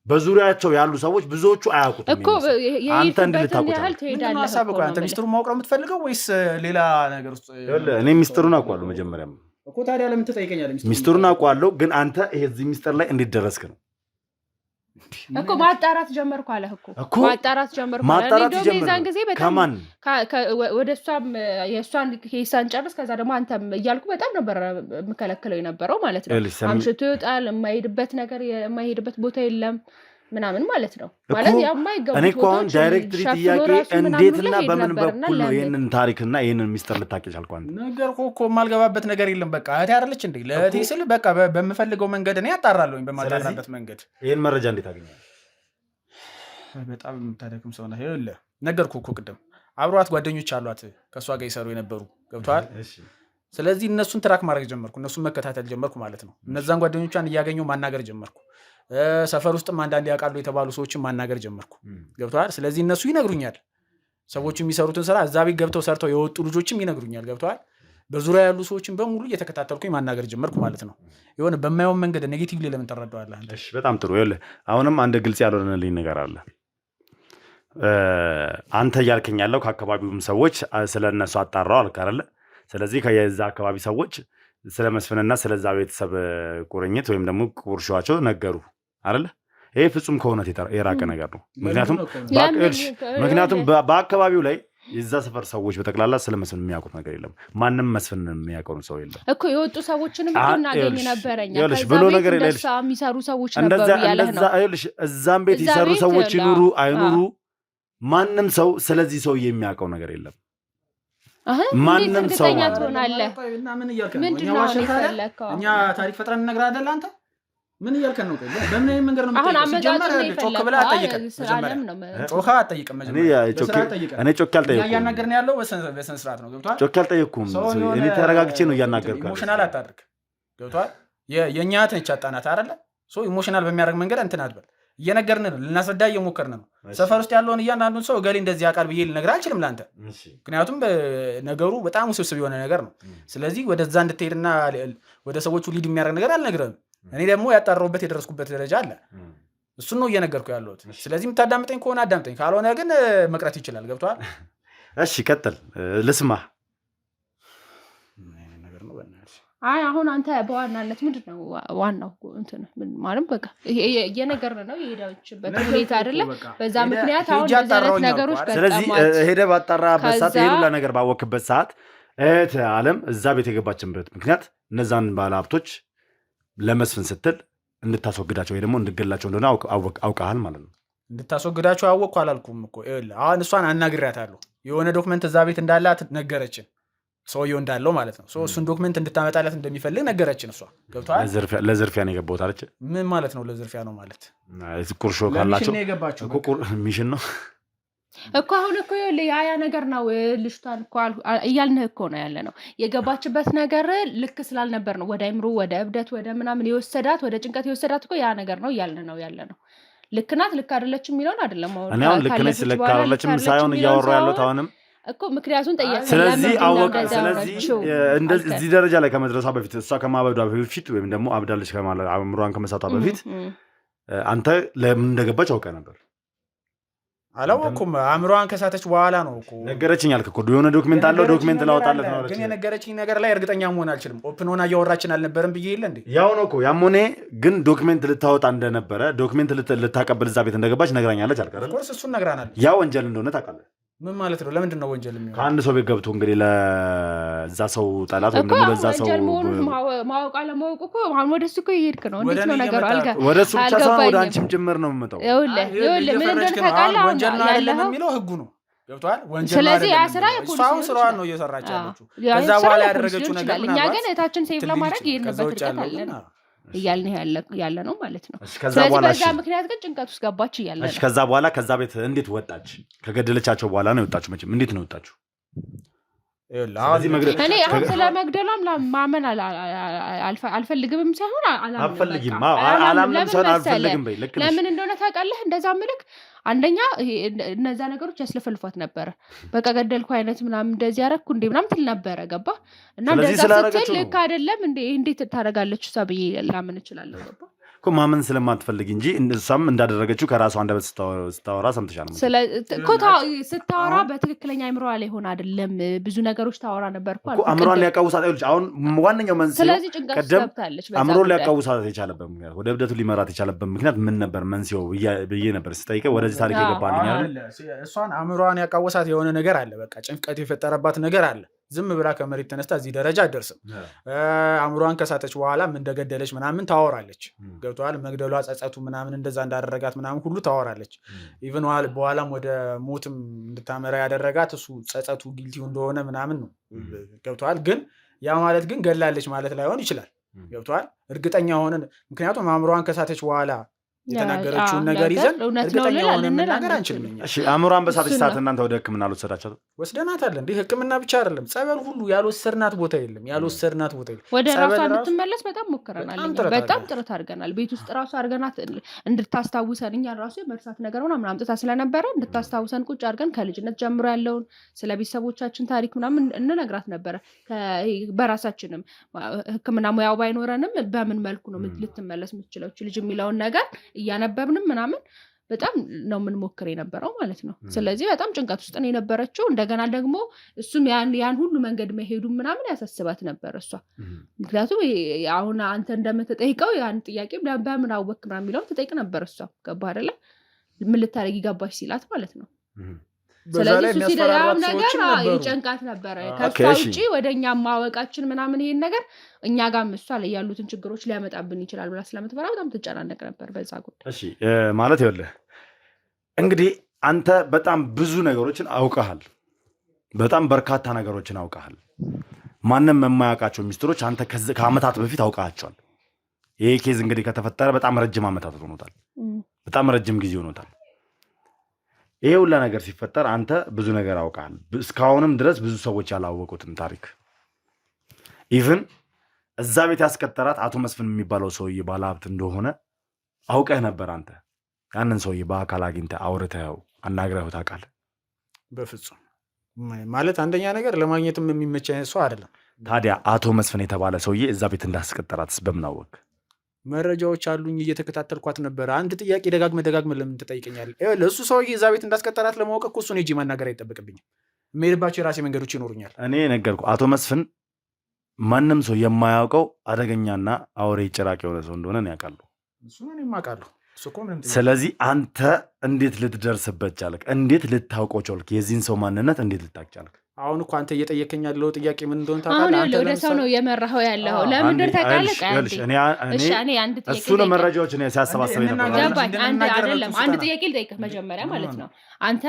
በዙሪያቸው ያሉ ሰዎች ብዙዎቹ አያውቁትም እኮ አንተ እንድታውቅ ቻልክ አንተ ሚስጥሩን ማወቅ ነው የምትፈልገው ወይስ ሌላ ነገር ውስጥ እኔ ሚስጥሩን አውቀዋለሁ መጀመሪያም እኮ ታዲያ ለምን ትጠይቀኛለህ ሚስጥሩን አውቀዋለሁ ግን አንተ ይሄ እዚህ ሚስጥር ላይ እንዴት ደረስክ ነው እኮ ማጣራት ጀመርኩ አለህ እኮ ማጣራት ጀመርኩ እንደውም የዛን ጊዜ በጣም ወደ እሷም የእሷን ኬሳን ጨርስ ከዛ ደግሞ አንተም እያልኩ በጣም ነበር የምከለክለው የነበረው ማለት ነው አምሽቶ ይወጣል የማይሄድበት ቦታ የለም ምናምን ማለት ነው ማለት ያማይገቡ እኔ እኮ አሁን ዳይሬክትሊ ጥያቄ እንዴትና በምን በኩል ነው ይሄንን ታሪክና ይሄንን ሚስጥር ልታውቂ ቻልኩ? አንተ ነገር እኮ የማልገባበት ነገር የለም። በቃ እህቴ አይደለች እንዴ? ለእህቴ ስል በቃ በምፈልገው መንገድ እኔ አጣራለሁኝ። በማጣራበት መንገድ ይሄን መረጃ እንዴት አገኘህ? በጣም የምታደክም ሰው ነህ። ይኸውልህ ነገርኩህ እኮ ቅድም አብሯት ጓደኞች አሏት ከእሷ ጋር ይሰሩ የነበሩ ገብቶሃል? ስለዚህ እነሱን ትራክ ማድረግ ጀመርኩ፣ እነሱን መከታተል ጀመርኩ ማለት ነው። እነዛን ጓደኞቿን እያገኘሁ ማናገር ጀመርኩ። ሰፈር ውስጥም አንዳንድ ያውቃሉ የተባሉ ሰዎችን ማናገር ጀመርኩ። ገብቶሃል? ስለዚህ እነሱ ይነግሩኛል፣ ሰዎቹ የሚሰሩትን ስራ እዛ ቤት ገብተው ሰርተው የወጡ ልጆችም ይነግሩኛል። ገብቶሃል? በዙሪያ ያሉ ሰዎችን በሙሉ እየተከታተልኩኝ ማናገር ጀመርኩ ማለት ነው። የሆነ በማየውን መንገድ ኔጌቲቭሊ ለምን ተረዳዋለህ? እሺ በጣም ጥሩ። ይኸውልህ አሁንም አንድ ግልጽ ያልሆነልኝ ነገር አለ። አንተ እያልከኝ ያለው ከአካባቢውም ሰዎች ስለ እነሱ አጣራው አልክ አይደለ? ስለዚህ ከየዛ አካባቢ ሰዎች ስለ መስፍንና ስለዛ ቤተሰብ ቁርኝት ወይም ደግሞ ቁርሾቸው ነገሩ አይደለ? ይሄ ፍጹም ከእውነት የራቀ ነገር ነው። ምክንያቱም በአካባቢው ላይ የዛ ሰፈር ሰዎች በጠቅላላ ስለ መስፍን የሚያውቁት ነገር የለም። ማንም መስፍን የሚያውቀው ሰው የለም እኮ። የወጡ ሰዎችንም እናገኝ ነበረኛ ብሎ ነገር የሚሰሩ ሰዎች ነበሩ ያለህ ነው። እዛም ቤት የሰሩ ሰዎች ይኑሩ አይኑሩ ማንም ሰው ስለዚህ ሰው የሚያውቀው ነገር የለም። ማንም ሰው ትሆናለህ። እኛ ታሪክ ፈጥረን እንነግርሃለን። አንተ ምን እያልከን ነው? በምን አይነት መንገድ ነው የምትጠይቀው? ጮክ ብለህ አትጠይቅም። ጮካ አትጠይቅም። እኔ ጮክ አልጠየኩም። እያናገርን ያለው በስነ ስርዓት ነው። ገብቶሃል? ጮክ አልጠየኩም። እኔ ተረጋግቼ ነው እያናገርኩህ። ኢሞሽናል አታድርግ። ገብቶሃል? የእኛ እህት ነች ያጣናት አይደለ? ኢሞሽናል በሚያደርግ መንገድ እንትን አትበል። እየነገርን ነው፣ ልናስረዳ እየሞከርን ነው። ሰፈር ውስጥ ያለውን እያንዳንዱን ሰው እገሌ እንደዚህ ያውቃል ብዬ ልነግርህ አልችልም ለአንተ። ምክንያቱም ነገሩ በጣም ውስብስብ የሆነ ነገር ነው። ስለዚህ ወደዛ እንድትሄድና ወደ ሰዎቹ ሊድ የሚያደርግ ነገር አልነግርህም። እኔ ደግሞ ያጣራሁበት የደረስኩበት ደረጃ አለ። እሱን ነው እየነገርኩ ያለሁት። ስለዚህ የምታዳምጠኝ ከሆነ አዳምጠኝ፣ ካልሆነ ግን መቅረት ይችላል። ገብቶሃል? እሺ ቀጥል፣ ልስማህ። አይ አሁን አንተ በዋናነት ምንድነው ዋናው እንትን ማለት በቃ እየነገርን ነው የሄዳችበት ሁኔታ አይደለ? በዛ ምክንያት አሁን በዛለት ነገሮች በጣም ስለዚህ ሄደህ ባጣራበት ሰዓት ይሄ ሁሉ ነገር ባወክበት ሰዓት እህት ዓለም እዛ ቤት የገባችበት ምክንያት እነዛን ባለሀብቶች ለመስፍን ስትል እንድታስወግዳቸው ወይ ደግሞ እንድገላቸው እንደሆነ አውቀሃል ማለት ነው። እንድታስወግዳቸው አወቅኩ አላልኩም እኮ። ይኸውልህ አሁን እሷን አናግሬያታለሁ። የሆነ ዶክመንት እዛ ቤት እንዳላት ነገረችን፣ ሰውየው እንዳለው ማለት ነው። እሱን ዶክመንት እንድታመጣላት እንደሚፈልግ ነገረችን። እሷ ገብቶሃል? ለዝርፊያ ነው የገባሁት አለች። ምን ማለት ነው ለዝርፊያ ነው ማለት? ቁርሾ ካላቸው ሚሽን ነው እኮ። አሁን እኮ ያ ነገር ነው ልጅቷን እኮ እያልንህ እኮ ነው ያለ ነው። የገባችበት ነገር ልክ ስላልነበር ነው ወደ አይምሮ ወደ እብደት ወደ ምናምን የወሰዳት ወደ ጭንቀት የወሰዳት እኮ ያ ነገር ነው እያልን ነው ያለ ነው። ልክ ናት ልክ አይደለችም የሚለውን አይደለም። እኔ አሁን ልክ ነች ልክ አይደለችም ሳይሆን እያወራሁ ያለሁት አሁንም እኮ ምክንያቱም ጠየቅ። ስለዚህ አወቀ። ስለዚህ እዚህ ደረጃ ላይ ከመድረሷ በፊት እሷ ከማበዷ በፊት ወይም ደግሞ አብዳለች ከማለት አእምሯን ከመሳቷ በፊት አንተ ለምን እንደገባች አውቀ ነበር? አላወኩም። አእምሯን ከሳተች በኋላ ነው እኮ ነገረችኝ አልክ እኮ። የሆነ ዶክሜንት አለው ዶክሜንት ላወጣለት ነው። ግን የነገረችኝ ነገር ላይ እርግጠኛ መሆን አልችልም። ኦፕን ሆና እያወራችን አልነበረም ብዬ የለ እንዴ? ያው ነው እኮ ያም ሆነ ግን ዶክሜንት ልታወጣ እንደነበረ ዶክሜንት ልታቀብል እዛ ቤት እንደገባች ነግራኛለች አልክ አይደል? ኮርስ እሱን ነግራናለች። ያ ወንጀል እንደሆነ ታውቃለህ። ምን ማለት ነው? ለምንድን ነው ወንጀል የሚሆነው? ከአንድ ሰው ቤት ገብቶ እንግዲህ ለዛ ሰው ጠላት ወይም ደግሞ ለዛ ሰው ማወቅ አለማወቅ እኮ አሁን ወደሱ እኮ ይሄድክ ነው። እንዴት ነው ነገሩ? ወደሱ ብቻ ሳይሆን ወደ አንቺም ጭምር ነው የምመጣው። ይኸውልህ ምን እንደሆነ ታውቃለህ? ወንጀል ነው ያለው የሚለው ህጉ ነው። ገብቶሃል? ወንጀል ስለዚህ ያ ስራ የፖሊስ ስራዋን ነው እየሰራች ያለችው። ከዛ በኋላ ያደረገችው ነገር እኛ ግን እታችን ሴፍ ለማድረግ ይሄድንበት ርቀት አለን እያልን ያለ ነው ማለት ነው። ስለዚህ በዛ ምክንያት ግን ጭንቀት ውስጥ ገባች እያለ ነው። ከዛ በኋላ ከዛ ቤት እንዴት ወጣች? ከገደለቻቸው በኋላ ነው የወጣችሁ። መቼም እንዴት ነው የወጣችሁ? እኔ አሁን ስለ መግደሏም ማመን አልፈልግም ሳይሆን አልፈልግም። ለምን እንደሆነ ታውቃለህ? እንደዛ ምልክ አንደኛ እነዛ ነገሮች ያስለፈልፏት ነበረ። በቃ ገደልኩ አይነት ምናምን እንደዚህ ያረኩ እንዴ ምናምን ትል ነበረ። ገባ እና እንደዛ ስትል ልክ አይደለም እንዴ እንዴት ታደርጋለች እሷ ብዬ ላምን እችላለሁ። ገባ እኮ ማመን ስለማትፈልግ እንጂ እሷም እንዳደረገችው ከራሷ አንደበት ስታወራ ሰምተሻል። ስታወራ በትክክለኛ አእምሮዋ ላይ ሆነ አይደለም ብዙ ነገሮች ታወራ ነበር እኮ አእምሮዋን ሊያቃውሳት አይልሽ። አሁን ዋነኛው መንስኤው ስለዚህ ጭንቀት ገብታለች። አእምሮን ሊያቃውሳት የቻለበት ምክንያት ወደ እብደቱ ሊመራት የቻለበት ምክንያት ምን ነበር መንስኤው ብዬ ነበር ስጠይቀው ወደዚህ ታሪክ የገባልኝ አይደል? እሷን አእምሮዋን ያቃውሳት የሆነ ነገር አለ። በቃ ጭንቀት የፈጠረባት ነገር አለ። ዝም ብላ ከመሬት ተነስታ እዚህ ደረጃ አትደርስም። አእምሯን ከሳተች በኋላ ምን እንደገደለች ምናምን ታወራለች። ገብቷል። መግደሏ ጸጸቱ ምናምን እንደዛ እንዳደረጋት ምናምን ሁሉ ታወራለች። ኢቭን በኋላም ወደ ሞትም እንድታመራ ያደረጋት እሱ ጸጸቱ ጊልቲው እንደሆነ ምናምን ነው። ገብቷል። ግን ያ ማለት ግን ገላለች ማለት ላይሆን ይችላል። ገብቷል። እርግጠኛ ሆነን ምክንያቱም አእምሯን ከሳተች በኋላ የተናገረችውን ነገር ይዘን እርግጠኛ ሆነን መናገር አንችልም። እሺ አእምሯን በሳተች ሰዓት እናንተ ወደ ሕክምና አልወሰዳችኋትም? ወስደናታል። እንዴ ሕክምና ብቻ አይደለም ጸበል ሁሉ ያልወሰድናት ቦታ የለም። ወደ ራሷ እንድትመለስ በጣም ሞክረናል። በጣም ጥረት አድርገናል። ቤት ውስጥ ራሷ አድርገናት እንድታስታውሰን እኛ ራሱ የመርሳት ነገር ምናምን አምጥታ ስለነበረ እንድታስታውሰን ቁጭ አድርገን ከልጅነት ጀምሮ ያለውን ስለ ቤተሰቦቻችን ታሪክ ምናምን እንነግራት ነበረ። በራሳችንም ሕክምና ሙያው ባይኖረንም በምን መልኩ ነው ልትመለስ የምትችለው ልጅ የሚለውን ነገር እያነበብንም ምናምን በጣም ነው የምንሞክር የነበረው ማለት ነው። ስለዚህ በጣም ጭንቀት ውስጥ ነው የነበረችው። እንደገና ደግሞ እሱም ያን ሁሉ መንገድ መሄዱ ምናምን ያሳስባት ነበር እሷ። ምክንያቱም አሁን አንተ እንደምትጠይቀው ያን ጥያቄ በምን አወክ ምናምን የሚለውን ትጠይቅ ነበር እሷ። ገባህ አይደለ? ምን ልታደርጊ ገባሽ ሲላት ማለት ነው። ስለዚህ እሱ ሲደራም ነገር ይጨንቃት ነበረ። ከሷ ውጪ ወደኛ ማወቃችን ምናምን ይሄን ነገር እኛ ጋር እሷ ላይ ያሉትን ችግሮች ሊያመጣብን ይችላል ብላ ስለምትፈራ በጣም ትጨናነቅ ነበር በዛ ጉዳይ። እሺ ማለት ይኸውልህ እንግዲህ አንተ በጣም ብዙ ነገሮችን አውቀሃል። በጣም በርካታ ነገሮችን አውቀሃል። ማንም የማያውቃቸው ሚስጥሮች አንተ ከአመታት በፊት አውቃቸዋል። ይሄ ኬዝ እንግዲህ ከተፈጠረ በጣም ረጅም አመታት ሆኖታል። በጣም ረጅም ጊዜ ሆኖታል። ይሄ ሁላ ነገር ሲፈጠር አንተ ብዙ ነገር አውቃል። እስካሁንም ድረስ ብዙ ሰዎች ያላወቁትን ታሪክ ኢቭን እዛ ቤት ያስቀጠራት አቶ መስፍን የሚባለው ሰውዬ ባለሀብት እንደሆነ አውቀህ ነበር። አንተ ያንን ሰውዬ በአካል አግኝተህ አውርተኸው አናግረኸው ታውቃለህ? በፍጹም ማለት አንደኛ ነገር ለማግኘትም የሚመች አይነት ሰው አይደለም። ታዲያ አቶ መስፍን የተባለ ሰውዬ እዛ ቤት እንዳስቀጠራትስ በምን አወቅ? መረጃዎች አሉኝ፣ እየተከታተልኳት ነበር። አንድ ጥያቄ ደጋግመህ ለምን ትጠይቀኛለህ? እሱ ሰውዬ እዛ ቤት እንዳስቀጠራት ለማወቅ እኮ እሱን ሄጄ ማናገር አይጠበቅብኝም። የምሄድባቸው የራሴ መንገዶች ይኖሩኛል። እኔ ነገርኩህ። አቶ መስፍን ማንም ሰው የማያውቀው አደገኛና አውሬ ጭራቅ የሆነ ሰው እንደሆነ ያውቃለሁ። እሱን እኔም አውቃለሁ። ስለዚህ አንተ እንዴት ልትደርስበት ቻልክ? እንዴት ልታውቀው ቻልክ? የዚህን ሰው ማንነት እንዴት ልታውቅ ቻልክ? አሁን እኮ አንተ እየጠየቀኝ ያለው ጥያቄ ምን እንደሆነ ታውቃለህ? አንተ ወደ ሰው ነው የመራኸው ያለው። ለምን ታውቃለህ? እሱ ነው መረጃዎች ነው ሲያሰባስበኝ ነበር። አንድ ጥያቄ ልጠይቅህ መጀመሪያ ማለት ነው። አንተ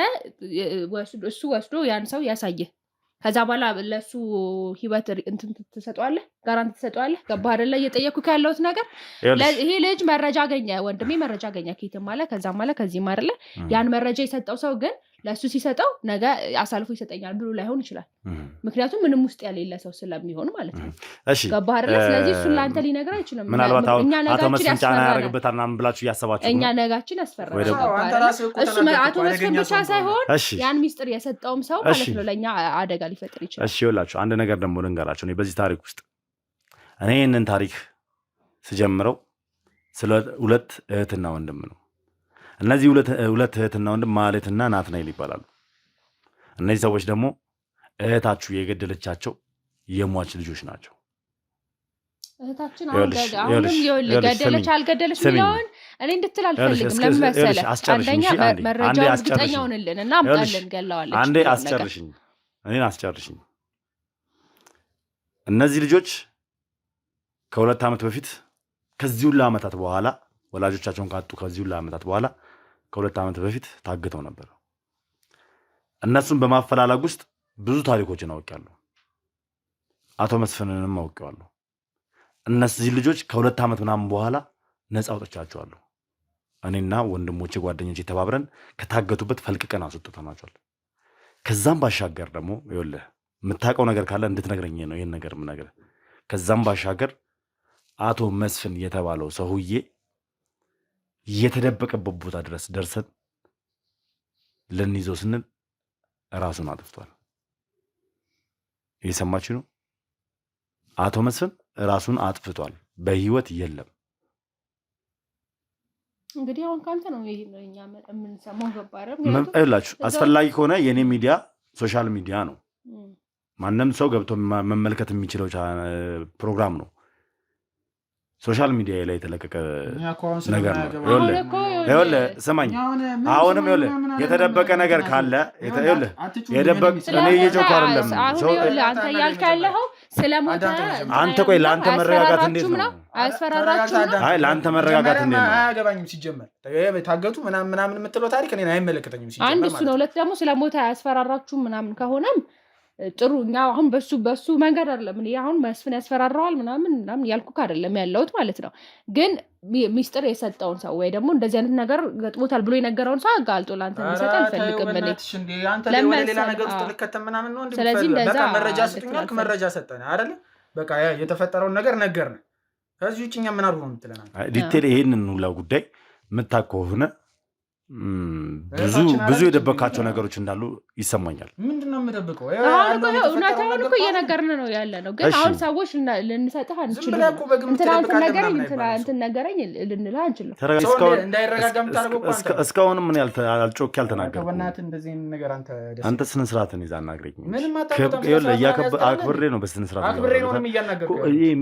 እሱ ወስዶ ያን ሰው ያሳየህ፣ ከዛ በኋላ ለሱ ህይወት እንትን ትሰጠዋለህ፣ ጋራንቲ ትሰጠዋለህ። ገባህ አይደለ? እየጠየኩህ ያለሁት ነገር ይሄ ልጅ መረጃ አገኘ፣ ወንድሜ መረጃ አገኘ፣ ከየትም አለ ከዛም አለ ከዚህም አይደለ? ያን መረጃ የሰጠው ሰው ግን ለሱ ሲሰጠው ነገ አሳልፎ ይሰጠኛል ብሎ ላይሆን ይችላል። ምክንያቱም ምንም ውስጥ ያሌለ ሰው ስለሚሆን ማለት ነው። ገባህ አይደለ? ስለዚህ እሱን ለአንተ ሊነግርህ አይችልም። ምናልባት አቶ መስፍን ጫና ያደርግበታል ምናምን ብላችሁ እያሰባችሁ እኛ ነጋችን ያስፈራል። እሱ አቶ መስፍን ብቻ ሳይሆን ያን ሚስጥር የሰጠውም ሰው ማለት ነው ለእኛ አደጋ ሊፈጥር ይችላል። እሺ ይኸውላችሁ አንድ ነገር ደግሞ ልንገራችሁ። በዚህ ታሪክ ውስጥ እኔ ይህንን ታሪክ ስጀምረው ስለ ሁለት እህትና ወንድም ነው። እነዚህ ሁለት እህትና ወንድም ማለትና ናትናኤል ይባላሉ። እነዚህ ሰዎች ደግሞ እህታችሁ የገደለቻቸው የሟች ልጆች ናቸው። እህታችን ገደለች አልገደለች ሚለውን እኔ እንድትል አልፈልግም። ለምን መሰለህ? አንደኛ መረጃውን እርግጠኛ ሆንልን እና አምጣልን ገለዋለች። አንዴ አስጨርሽኝ፣ እኔን አስጨርሽኝ። እነዚህ ልጆች ከ2 ዓመት በፊት ከዚህ ሁሉ ዓመታት በኋላ ወላጆቻቸውን ካጡ ከዚህ ሁሉ ዓመታት በኋላ ከ2 ዓመት በፊት ታግተው ነበር። እነሱን በማፈላለግ ውስጥ ብዙ ታሪኮችን አውቄያለሁ። አቶ መስፍንንም አውቄዋለሁ። እነዚህ ልጆች ከ2 ዓመት ምናምን በኋላ ነፃ አውጥቻቸዋለሁ። እኔና ወንድሞቼ ጓደኞቼ ተባብረን ከታገቱበት ፈልቅቀን አስወጥተናቸዋል። ከዛም ባሻገር ደግሞ ይኸውልህ የምታውቀው ነገር ካለ እንድትነግረኝ ነው ይህን ነገር የምነግርህ። ከዛም ባሻገር አቶ መስፍን የተባለው ሰውዬ የተደበቀበት ቦታ ድረስ ደርሰን ልንይዘው ስንል ራሱን አጥፍቷል። እየሰማችሁ ነው? አቶ መስፍን ራሱን አጥፍቷል። በህይወት የለም። እንግዲህ አሁን ካንተ ነው እኛ የምንሰማው። ገባረም ይላችሁ አስፈላጊ ከሆነ የኔ ሚዲያ ሶሻል ሚዲያ ነው። ማንም ሰው ገብቶ መመልከት የሚችለው ፕሮግራም ነው። ሶሻል ሚዲያ ላይ የተለቀቀ ነገር ነው። ይኸውልህ ስማኝ፣ አሁንም ይኸውልህ የተደበቀ ነገር ካለ ይኸውልህ የደበቅ እኔ እየጮኩ አይደለም። አንተ እያልክ ያለኸው ስለሞተ አንተ ቆይ ለአንተ መረጋጋት እንዴት ነው? አያስፈራራችሁም? አይ ለአንተ መረጋጋት እንዴት ነው? አያገባኝም። ሲጀመር ታገቱ ምናምን የምትለው ታሪክ እኔን አይመለከተኝም። ሲጀመር አንድ እሱ ነው። ሁለት ደግሞ ስለሞተ አያስፈራራችሁም ምናምን ከሆነም ጥሩ። እኛ አሁን በሱ መንገድ አይደለም። እኔ አሁን መስፍን ያስፈራራዋል ምናምን ያልኩህ አይደለም ያለሁት ማለት ነው። ግን ሚስጥር የሰጠውን ሰው ወይ ደግሞ እንደዚህ አይነት ነገር ገጥሞታል ብሎ የነገረውን ሰው አጋልጦ ለአንተ እንዲሰጥ አልፈልግም። ስለዚህ እንደዛ መረጃ ስጡኛል። መረጃ ሰጠን አይደለ? በቃ የተፈጠረውን ነገር ነገርን። ከዚህ ውጭ እኛ ምን አድርጎ ነው የምትለናል? ዲቴል ይሄንን ሁላ ጉዳይ የምታውቅ ከሆነ ብዙ የደበካቸው ነገሮች እንዳሉ ይሰማኛል። ምንድነው የምደብቀው? እውነታውን እኮ እየነገርን ነው ያለ ነው። ግን አሁን ሰዎች ልንሰጥህ አንችልም። እንትን ነገረኝ ልንልህ አንችልም። እስካሁንም ምን ያልጮክ ያልተናገርኩ አንተ ስነ ስርዓትን ይዛ አናግረኝ። አክብሬ ነው በስነ ስርዓት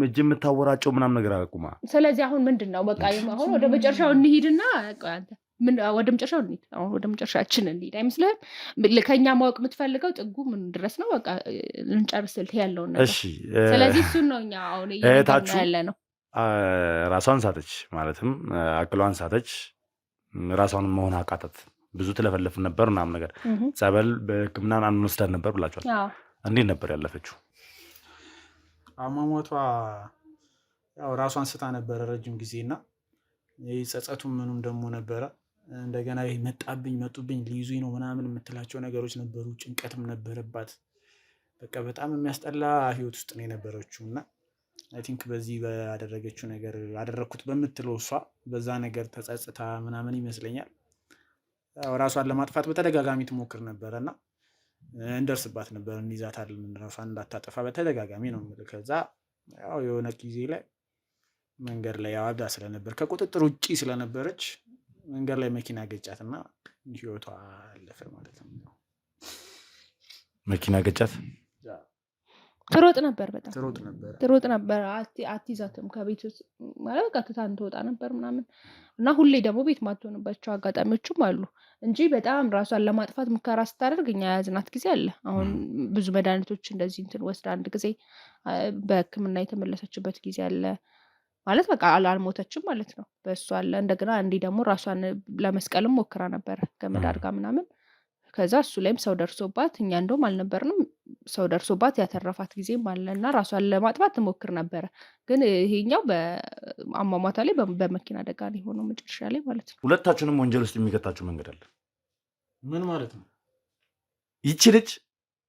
እጅ የምታወራጨው ምናምን ነገር አቁማ። ስለዚህ አሁን ምንድን ነው በቃ አሁን ወደ መጨረሻው እንሂድና አንተ ወደ መጨረሻው እንሂድ። አሁን ወደ መጨረሻችን እንሂድ አይመስልህም? ከኛ ማወቅ የምትፈልገው ጥጉ ምን ድረስ ነው? በቃ ልንጨርስልህ ያለውን ነገር። እሺ፣ ስለዚህ እሱን ነው እኛ አሁን እየሄድን ያለ ነው። ራሷን ሳተች ማለትም አቅሏን ሳተች፣ ራሷን መሆን አቃታት። ብዙ ትለፈለፍ ነበር ምናምን ነገር ጸበል በሕክምና አንወስዳት ነበር ብላችኋል። እንዴት ነበር ያለፈችው? አሟሟቷ ያው ራሷን ስታ ነበረ ረጅም ጊዜና ጸጸቱ ምኑም ደግሞ ነበረ። እንደገና ይሄ መጡብኝ ሊይዙኝ ነው ምናምን የምትላቸው ነገሮች ነበሩ። ጭንቀትም ነበረባት። በቃ በጣም የሚያስጠላ ህይወት ውስጥ ነው የነበረችው እና አይ ቲንክ በዚህ ባደረገችው ነገር አደረኩት በምትለው እሷ በዛ ነገር ተጸጽታ ምናምን ይመስለኛል ራሷን ለማጥፋት በተደጋጋሚ ትሞክር ነበረና እንደርስባት ነበር። እንይዛታለን ራሷን እንዳታጠፋ በተደጋጋሚ ነው። ከዛ ያው የሆነ ጊዜ ላይ መንገድ ላይ አብዳ ስለነበር ከቁጥጥር ውጪ ስለነበረች መንገድ ላይ መኪና ገጫትና ህይወቷ አለፈ ማለት ነው። መኪና ገጫት። ትሮጥ ነበር፣ በጣም ትሮጥ ነበር። አትይዛትም ከቤት ማለት በቃ ትታን ትወጣ ነበር ምናምን እና ሁሌ ደግሞ ቤት ማትሆንባቸው አጋጣሚዎችም አሉ እንጂ በጣም ራሷን ለማጥፋት ሙከራ ስታደርግ እኛ የያዝናት ጊዜ አለ። አሁን ብዙ መድኃኒቶች እንደዚህ እንትን ወስዳ አንድ ጊዜ በሕክምና የተመለሰችበት ጊዜ አለ። ማለት በቃ አልሞተችም ማለት ነው። በእሱ አለ እንደገና እንዲህ ደግሞ ራሷን ለመስቀልም ሞክራ ነበር ገመድ አድርጋ ምናምን። ከዛ እሱ ላይም ሰው ደርሶባት እኛ እንደውም አልነበርንም፣ ሰው ደርሶባት ያተረፋት ጊዜም አለ እና ራሷን ለማጥፋት ትሞክር ነበረ። ግን ይሄኛው በአሟሟቷ ላይ በመኪና አደጋ ነው የሆነው መጨረሻ ላይ ማለት ነው። ሁለታችሁንም ወንጀል ውስጥ የሚከታችሁ መንገድ አለ። ምን ማለት ነው? ይቺ ልጅ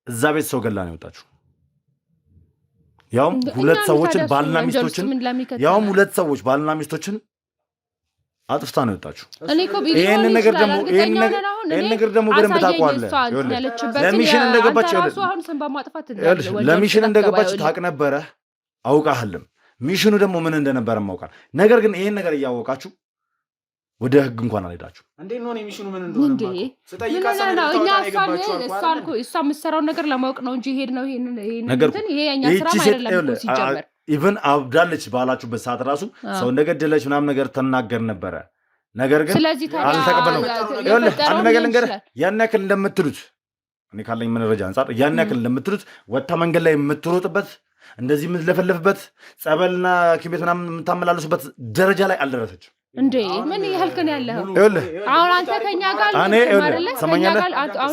እዛ ቤት ሰው ገላ ነው የወጣችሁ። ያውም ሁለት ሰዎች ባልና ሚስቶችን አጥፍታ ነው የወጣችሁ። ይሄን ነገር ደግሞ በደንብ ታውቀዋለህ። ለሚሽን እንደገባች ታውቅ ነበረ፣ አውቃህልም። ሚሽኑ ደግሞ ምን እንደነበረ ማውቃል። ነገር ግን ይሄን ነገር እያወቃችሁ ወደ ህግ እንኳን አልሄዳችሁ። እንዴት ነው የሚሽኑ ምን እንደሆነ እኛ እሷ የምትሰራውን ነገር ለማወቅ ነው እንጂ ሄድ ነው ይሄ የኛ ስራ አይደለም። ሲጀመር ኢቭን አብዳለች ባላችሁበት ሰዓት ራሱ ሰው እንደገደለች ምናምን ነገር ተናገር ነበረ። ነገር ግን አልተቀበልነው። አንድ ነገር ልንገርህ፣ ያን ያክል እንደምትሉት እኔ ካለኝ መረጃ አንጻር ያን ያክል እንደምትሉት ወጥታ መንገድ ላይ የምትሮጥበት እንደዚህ የምትለፈለፍበት ጸበልና ኪቤት ምናምን የምታመላልሱበት ደረጃ ላይ አልደረሰች። እንዴ ምን ያህልከን ያለው አሁን አንተ ከኛ ጋር ሰማኛለህ።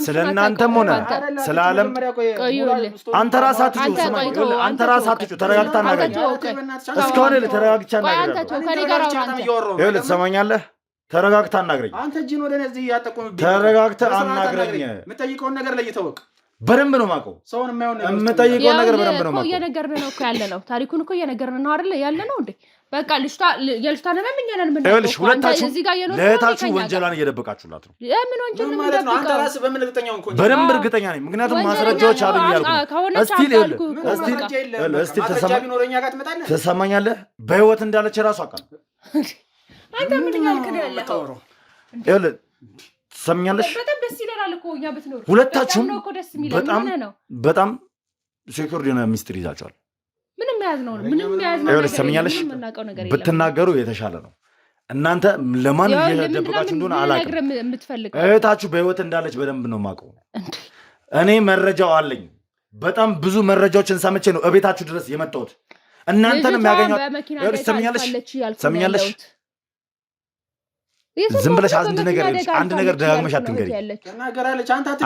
ስለናንተም ሆነ ስለ ዓለም አንተ ራስህ አትጩ፣ ተረጋግታ እናገኝ። እስካሁን ተረጋግቻ እናገኝ። ትሰማኛለህ? ተረጋግታ አናግረኝ። ተረጋግተህ አናግረኝ። የምጠይቀውን ነገር ለይተወቅ በደንብ ነው የማውቀው። የምጠይቀውን ነገር በደንብ ነው የማውቀው። እየነገርን ነው እኮ ያለ ነው። ታሪኩን እኮ እየነገርን ነው አይደል ያለ ነው እንዴ። በቃ የልጅቷ ነንም እኛ ነን። ይኸውልሽ ሁለታችሁ ለእህታችሁ ወንጀላን እየደበቃችሁላት ነው። ምን ወንጀል ማለት ነው? አንተ ራስህ በምን እርግጠኛው እንኳን በደንብ እርግጠኛ ነኝ፣ ምክንያቱም ማስረጃዎች አሉኝ ያልኩህ። ትሰማኛለህ? በህይወት እንዳለች ራሱ አውቃለሁ። አንተ ምን ያልክ ነው ያለው? ይኸውልህ ትሰማኛለሽ? በጣም ደስ ይለናል እኮ እኛ ብትኖር። ሁለታችሁም በጣም ሴኩሪቲ የሆነ ሚስጥር ይዛችኋል። ምንም ያዝነው ነው ምንም ያዝነው ነገር የለም። ብትናገሩ የተሻለ ነው። እናንተ ለማን እየደበቃችሁ እንደሆነ አላውቅም። እህታችሁ በህይወት እንዳለች በደንብ ነው የማውቀው። እኔ መረጃው አለኝ። በጣም ብዙ መረጃዎችን ሰምቼ ነው እቤታችሁ ድረስ የመጣሁት። እናንተን የሚያገኙት ሰምኛለሽ። ዝም ብለሽ አንድ ነገር ደጋግመሽ አትንገሪ።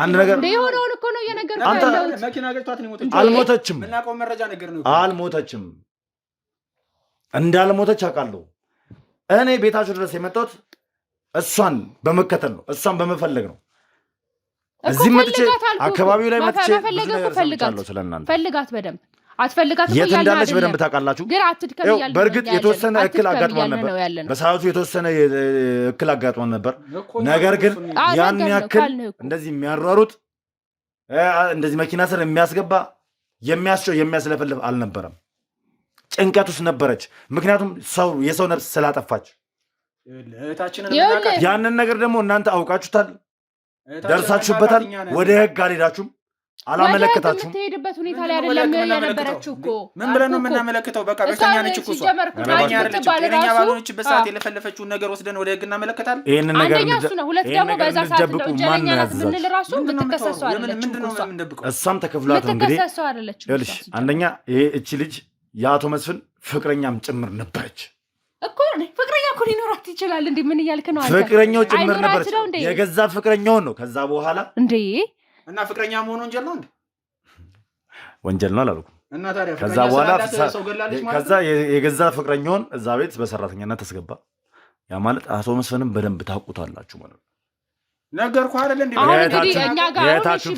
አንድ ነገር የሆነውን እኮ ነው እየነገርኩህ ያለሁት። አልሞተችም። እንዳልሞተች አውቃለሁ። እኔ ቤታችሁ ድረስ የመጣሁት እሷን በመከተል ነው፣ እሷን በመፈለግ ነው። እዚህ መጥቼ አካባቢው ላይ መጥቼ ፈልጋት በደንብ አትፈልጋት የት እንዳለች በደንብ ታውቃላችሁ። በእርግጥ የተወሰነ እክል አጋጥሞን ነበር፣ በሰዓቱ የተወሰነ እክል አጋጥሞን ነበር። ነገር ግን ያን ያክል እንደዚህ የሚያሯሩጥ እንደዚህ መኪና ስር የሚያስገባ የሚያስጨው የሚያስለፈልፍ አልነበረም። ጭንቀት ውስጥ ነበረች። ምክንያቱም የሰው ነፍስ ስላጠፋች ያንን ነገር ደግሞ እናንተ አውቃችሁታል፣ ደርሳችሁበታል። ወደ ህግ አልሄዳችሁም፣ አላመለከታችሁም። የምትሄድበት ሁኔታ ላይ አይደለም የነበረችው እኮ። ምን ብለን ነው የምናመለክተው? በቃ በሽተኛ ነች እኮ እሷ። ጤነኛ ባልሆነችበት ሰዓት የለፈለፈችውን ነገር ወስደን ወደ ህግ እናመለከታለን። ይሄንን ነገር ሁለት ደግሞ በዛ ሰዓት ነው ጀለኛ ናት የምንል ራሱ የምትከሰሰው አይደለችም። እሷም ተከፍሏት እንግዲህ ይኸውልሽ፣ አንደኛ ይሄ እቺ ልጅ የአቶ መስፍን ፍቅረኛም ጭምር ነበረች እኮ። ፍቅረኛ እኮ ሊኖራት ይችላል እንዴ? ምን እያልክ ነው? ፍቅረኛው ጭምር ነበረች፣ የገዛ ፍቅረኛውን ነው። ከዛ በኋላ እንዴ እና ፍቅረኛ መሆን ወንጀል ነው እንዴ? ወንጀል ነው አላልኩም። እና ታዲያ ከዛ በኋላ ከዛ የገዛ ፍቅረኛውን እዛ ቤት በሰራተኛነት ተስገባ። ያ ማለት አቶ መስፍንም በደንብ ታውቁታላችሁ ማለት ነው። ነገርኩህ አይደል እንዴ? አሁን እንግዲህ እኛ ጋር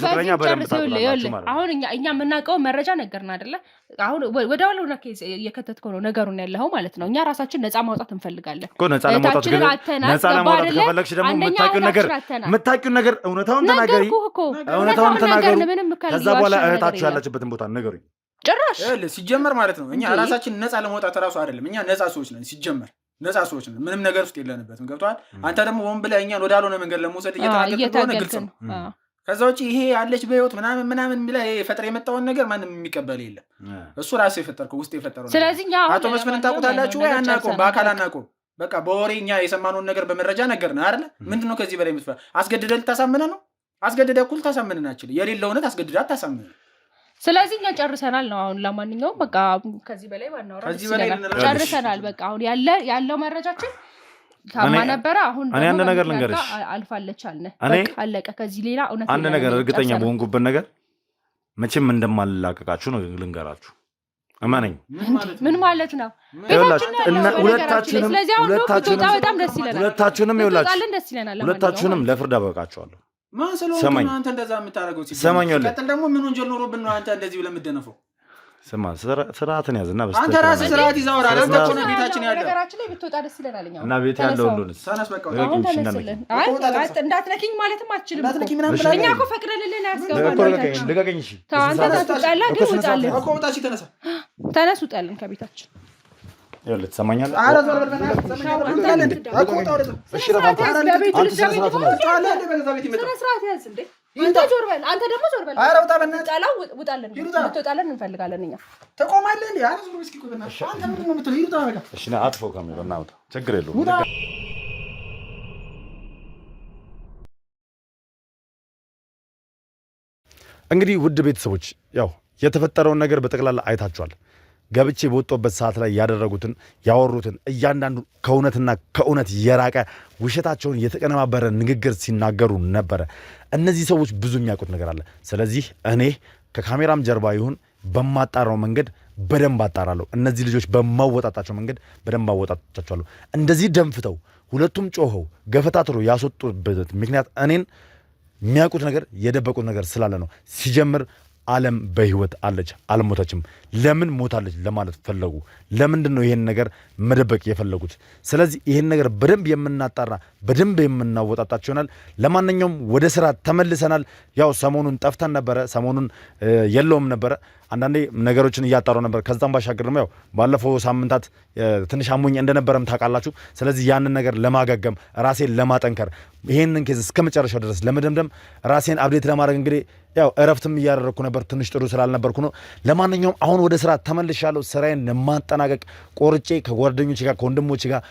ፍቅረኛ በደንብ ታውቁታላችሁ ማለት ነው። አሁን እኛ የምናውቀው መረጃ ነገርና አይደለ? አሁን ወደ ዋለውና ከይዘ የከተትከው ነው ነገሩን ያለው ማለት ነው። እኛ ራሳችን ነፃ ማውጣት እንፈልጋለን እኮ። ነፃ ለማውጣት ከፈለግሽ ደግሞ የምታውቂውን ነገር እውነታውን ተናገሪ፣ እውነታውን ተናገሩ። ከዛ በኋላ እህታችሁ ያለችበትን ቦታ ነገሩኝ። ጭራሽ ሲጀመር ማለት ነው እኛ ራሳችን ነፃ ለማውጣት ራሱ አይደለም። እኛ ነፃ ሰዎች ነን ሲጀመር፣ ነፃ ሰዎች ነን። ምንም ነገር ውስጥ የለንበትም። ገብቶሃል? አንተ ደግሞ ወን ብለህ እኛን ወዳልሆነ መንገድ ለመውሰድ እየተናገርክ እንደሆነ ግልጽ ነው። ከዛ ውጭ ይሄ ያለች በህይወት ምናምን ብለህ የፈጠር የመጣውን ነገር ማንም የሚቀበል የለም። እሱ ራስህ የፈጠርከው ውስጥ የፈጠረው ነገር። ስለዚህ አቶ መስፍንን ታውቁታላችሁ ወይ? አናውቀውም፣ በአካል አናውቀውም። በቃ በወሬ እኛ የሰማነውን ነገር በመረጃ ነገርንህ አይደለ? ምንድን ነው ከዚህ በላይ የምትፈራ? አስገድደህ ልታሳምነህ ነው? አስገድደህ እኩል ታሳምነን አችል የሌለ እውነት አስገድደህ አታሳምነን። ስለዚህ እኛ ጨርሰናል ነው አሁን። ለማንኛውም በቃ ከዚህ በላይ ባናወራ ጨርሰናል። በቃ አሁን ያለው መረጃችን ታማ ነበረ። አሁን እኔ አንድ ነገር ልንገርሽ፣ አልፋለች አልነ በቃ አለቀ። ከዚህ ሌላ እውነት አንድ ነገር እርግጠኛ በሆንኩበት ነገር መቼም እንደማልላቀቃችሁ ነው ልንገራችሁ። እመነኝ። ምን ማለት ነው? ሁለታችሁንም ለፍርድ አበቃችኋለሁ። ሰማኝ። አንተ እንደዛ የምታደርገው ሲቀጥል ደግሞ ምን ወንጀል ኖሮብን ነው አንተ እንደዚህ ብለህ የምትደነፈው? ስማ፣ ስርዓትን ያዝና አንተ ራስህ ስርዓት ይዘህ አውራ። አንተ እኮ ነው ቤታችን ያለው። ነገራችን ላይ ብትወጣ ደስ ይለናል። እኛው እና ቤት ያለው ሁሉንስ ሳናስ በቃ እንዳትነኪኝ ማለትም አትችልም። እኛ እኮ ፈቅደንልህ ነው ያስገባን። ልቀቀኝ። እሺ፣ አንተ ታስወጣላ ግን ውጣልን እኮ ወጣች። ተነስ፣ ውጣልን ከቤታችን። ይኸውልህ ትሰማኛለህ? ኧረ ዞር በል በእናትህ። እኮ ወጣ ወደ እሺ፣ ረፋት አንተ ዞር በል። አንተ ደግሞ ዞር በል። ኧረ ውጣ በእናትህ። ውጣልን፣ እንድትወጣልን እንፈልጋለን እኛ። ትቆማለህ እንዴ? ኧረ ዞር እስኪ እኮ በእናትህ። አንተ ምንድን ነው የምትለው? ይውጣ በቃ። እሺ፣ ና አጥፎ ካሜራ እና ውጣ። ችግር የለውም። እንግዲህ ውድ ቤተሰቦች ያው የተፈጠረውን ነገር በጠቅላላ አይታችኋል። ገብቼ በወጣሁበት ሰዓት ላይ ያደረጉትን ያወሩትን እያንዳንዱ ከእውነትና ከእውነት የራቀ ውሸታቸውን የተቀነባበረ ንግግር ሲናገሩ ነበረ። እነዚህ ሰዎች ብዙ የሚያውቁት ነገር አለ። ስለዚህ እኔ ከካሜራም ጀርባ ይሁን በማጣራው መንገድ በደንብ አጣራለሁ። እነዚህ ልጆች በማወጣጣቸው መንገድ በደንብ አወጣጣቸዋለሁ። እንደዚህ ደንፍተው ሁለቱም ጮኸው ገፈታትሮ ያስወጡበት ምክንያት እኔን የሚያውቁት ነገር የደበቁት ነገር ስላለ ነው። ሲጀምር ዓለም በህይወት አለች፣ አልሞተችም። ለምን ሞታለች ለማለት ፈለጉ? ለምንድን ነው ይሄን ነገር መደበቅ የፈለጉት? ስለዚህ ይሄን ነገር በደንብ የምናጣራ በደንብ የምናወጣጣቸው ይሆናል። ለማንኛውም ወደ ስራ ተመልሰናል። ያው ሰሞኑን ጠፍተን ነበረ፣ ሰሞኑን የለውም ነበረ። አንዳንዴ ነገሮችን እያጣራው ነበር። ከዛም ባሻገር ደግሞ ያው ባለፈው ሳምንታት ትንሽ አሞኝ እንደነበረም ታውቃላችሁ። ስለዚህ ያንን ነገር ለማገገም ራሴን ለማጠንከር ይሄንን ኬዝ እስከ መጨረሻው ድረስ ለመደምደም ራሴን አብዴት ለማድረግ እንግዲህ ያው እረፍትም እያደረኩ ነበር፣ ትንሽ ጥሩ ስላልነበርኩ ነው። ለማንኛውም አሁን ወደ ስራ ተመልሻለሁ። ስራዬን ለማጠናቀቅ ቆርጬ ከጓደኞቼ ጋር ከወንድሞቼ ጋር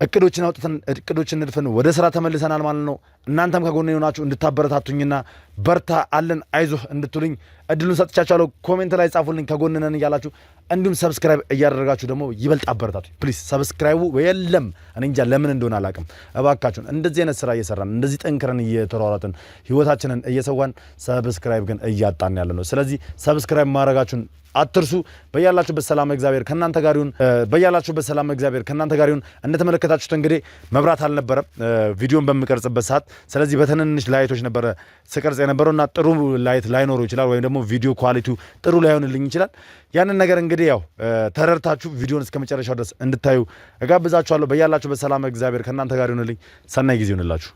እቅዶችን አውጥተን እቅዶችን ንድፈን ወደ ስራ ተመልሰናል ማለት ነው። እናንተም ከጎኔ ሆናችሁ እንድታበረታቱኝና በርታ አለን አይዞህ እንድትሉኝ እድሉን ሰጥቻችኋለሁ። ኮሜንት ላይ ጻፉልኝ ከጎን ነን እያላችሁ፣ እንዲሁም ሰብስክራይብ እያደረጋችሁ ደግሞ ይበልጥ አበረታቱኝ ፕሊዝ። ሰብስክራይቡ የለም እኔ እንጃ ለምን እንደሆነ አላውቅም። እባካችሁን እንደዚህ አይነት ስራ እየሰራን እንደዚህ ጠንክረን እየተሯሯጥን ህይወታችንን እየሰዋን ሰብስክራይብ ግን እያጣን ያለ ነው። ስለዚህ ሰብስክራይብ ማድረጋችሁን አትርሱ። በያላችሁበት ሰላም እግዚአብሔር ከእናንተ ጋር ይሁን። በያላችሁበት ሰላም እግዚአብሔር ከእናንተ ጋር ይሁን። እንደተመለከታችሁት እንግዲህ መብራት አልነበረም ቪዲዮን በምቀርጽበት ሰዓት። ስለዚህ በትንንሽ ላይቶች ነበረ ስቀርጽ የነበረውና ጥሩ ላይት ላይኖረው ይችላል፣ ወይም ደግሞ ቪዲዮ ኳሊቲው ጥሩ ላይሆንልኝ ይችላል። ያንን ነገር እንግዲህ ያው ተረድታችሁ ቪዲዮን እስከ መጨረሻው ድረስ እንድታዩ እጋብዛችኋለሁ። በያላችሁበት ሰላም እግዚአብሔር ከእናንተ ጋር ይሁንልኝ። ሰናይ ጊዜ ይሁንላችሁ።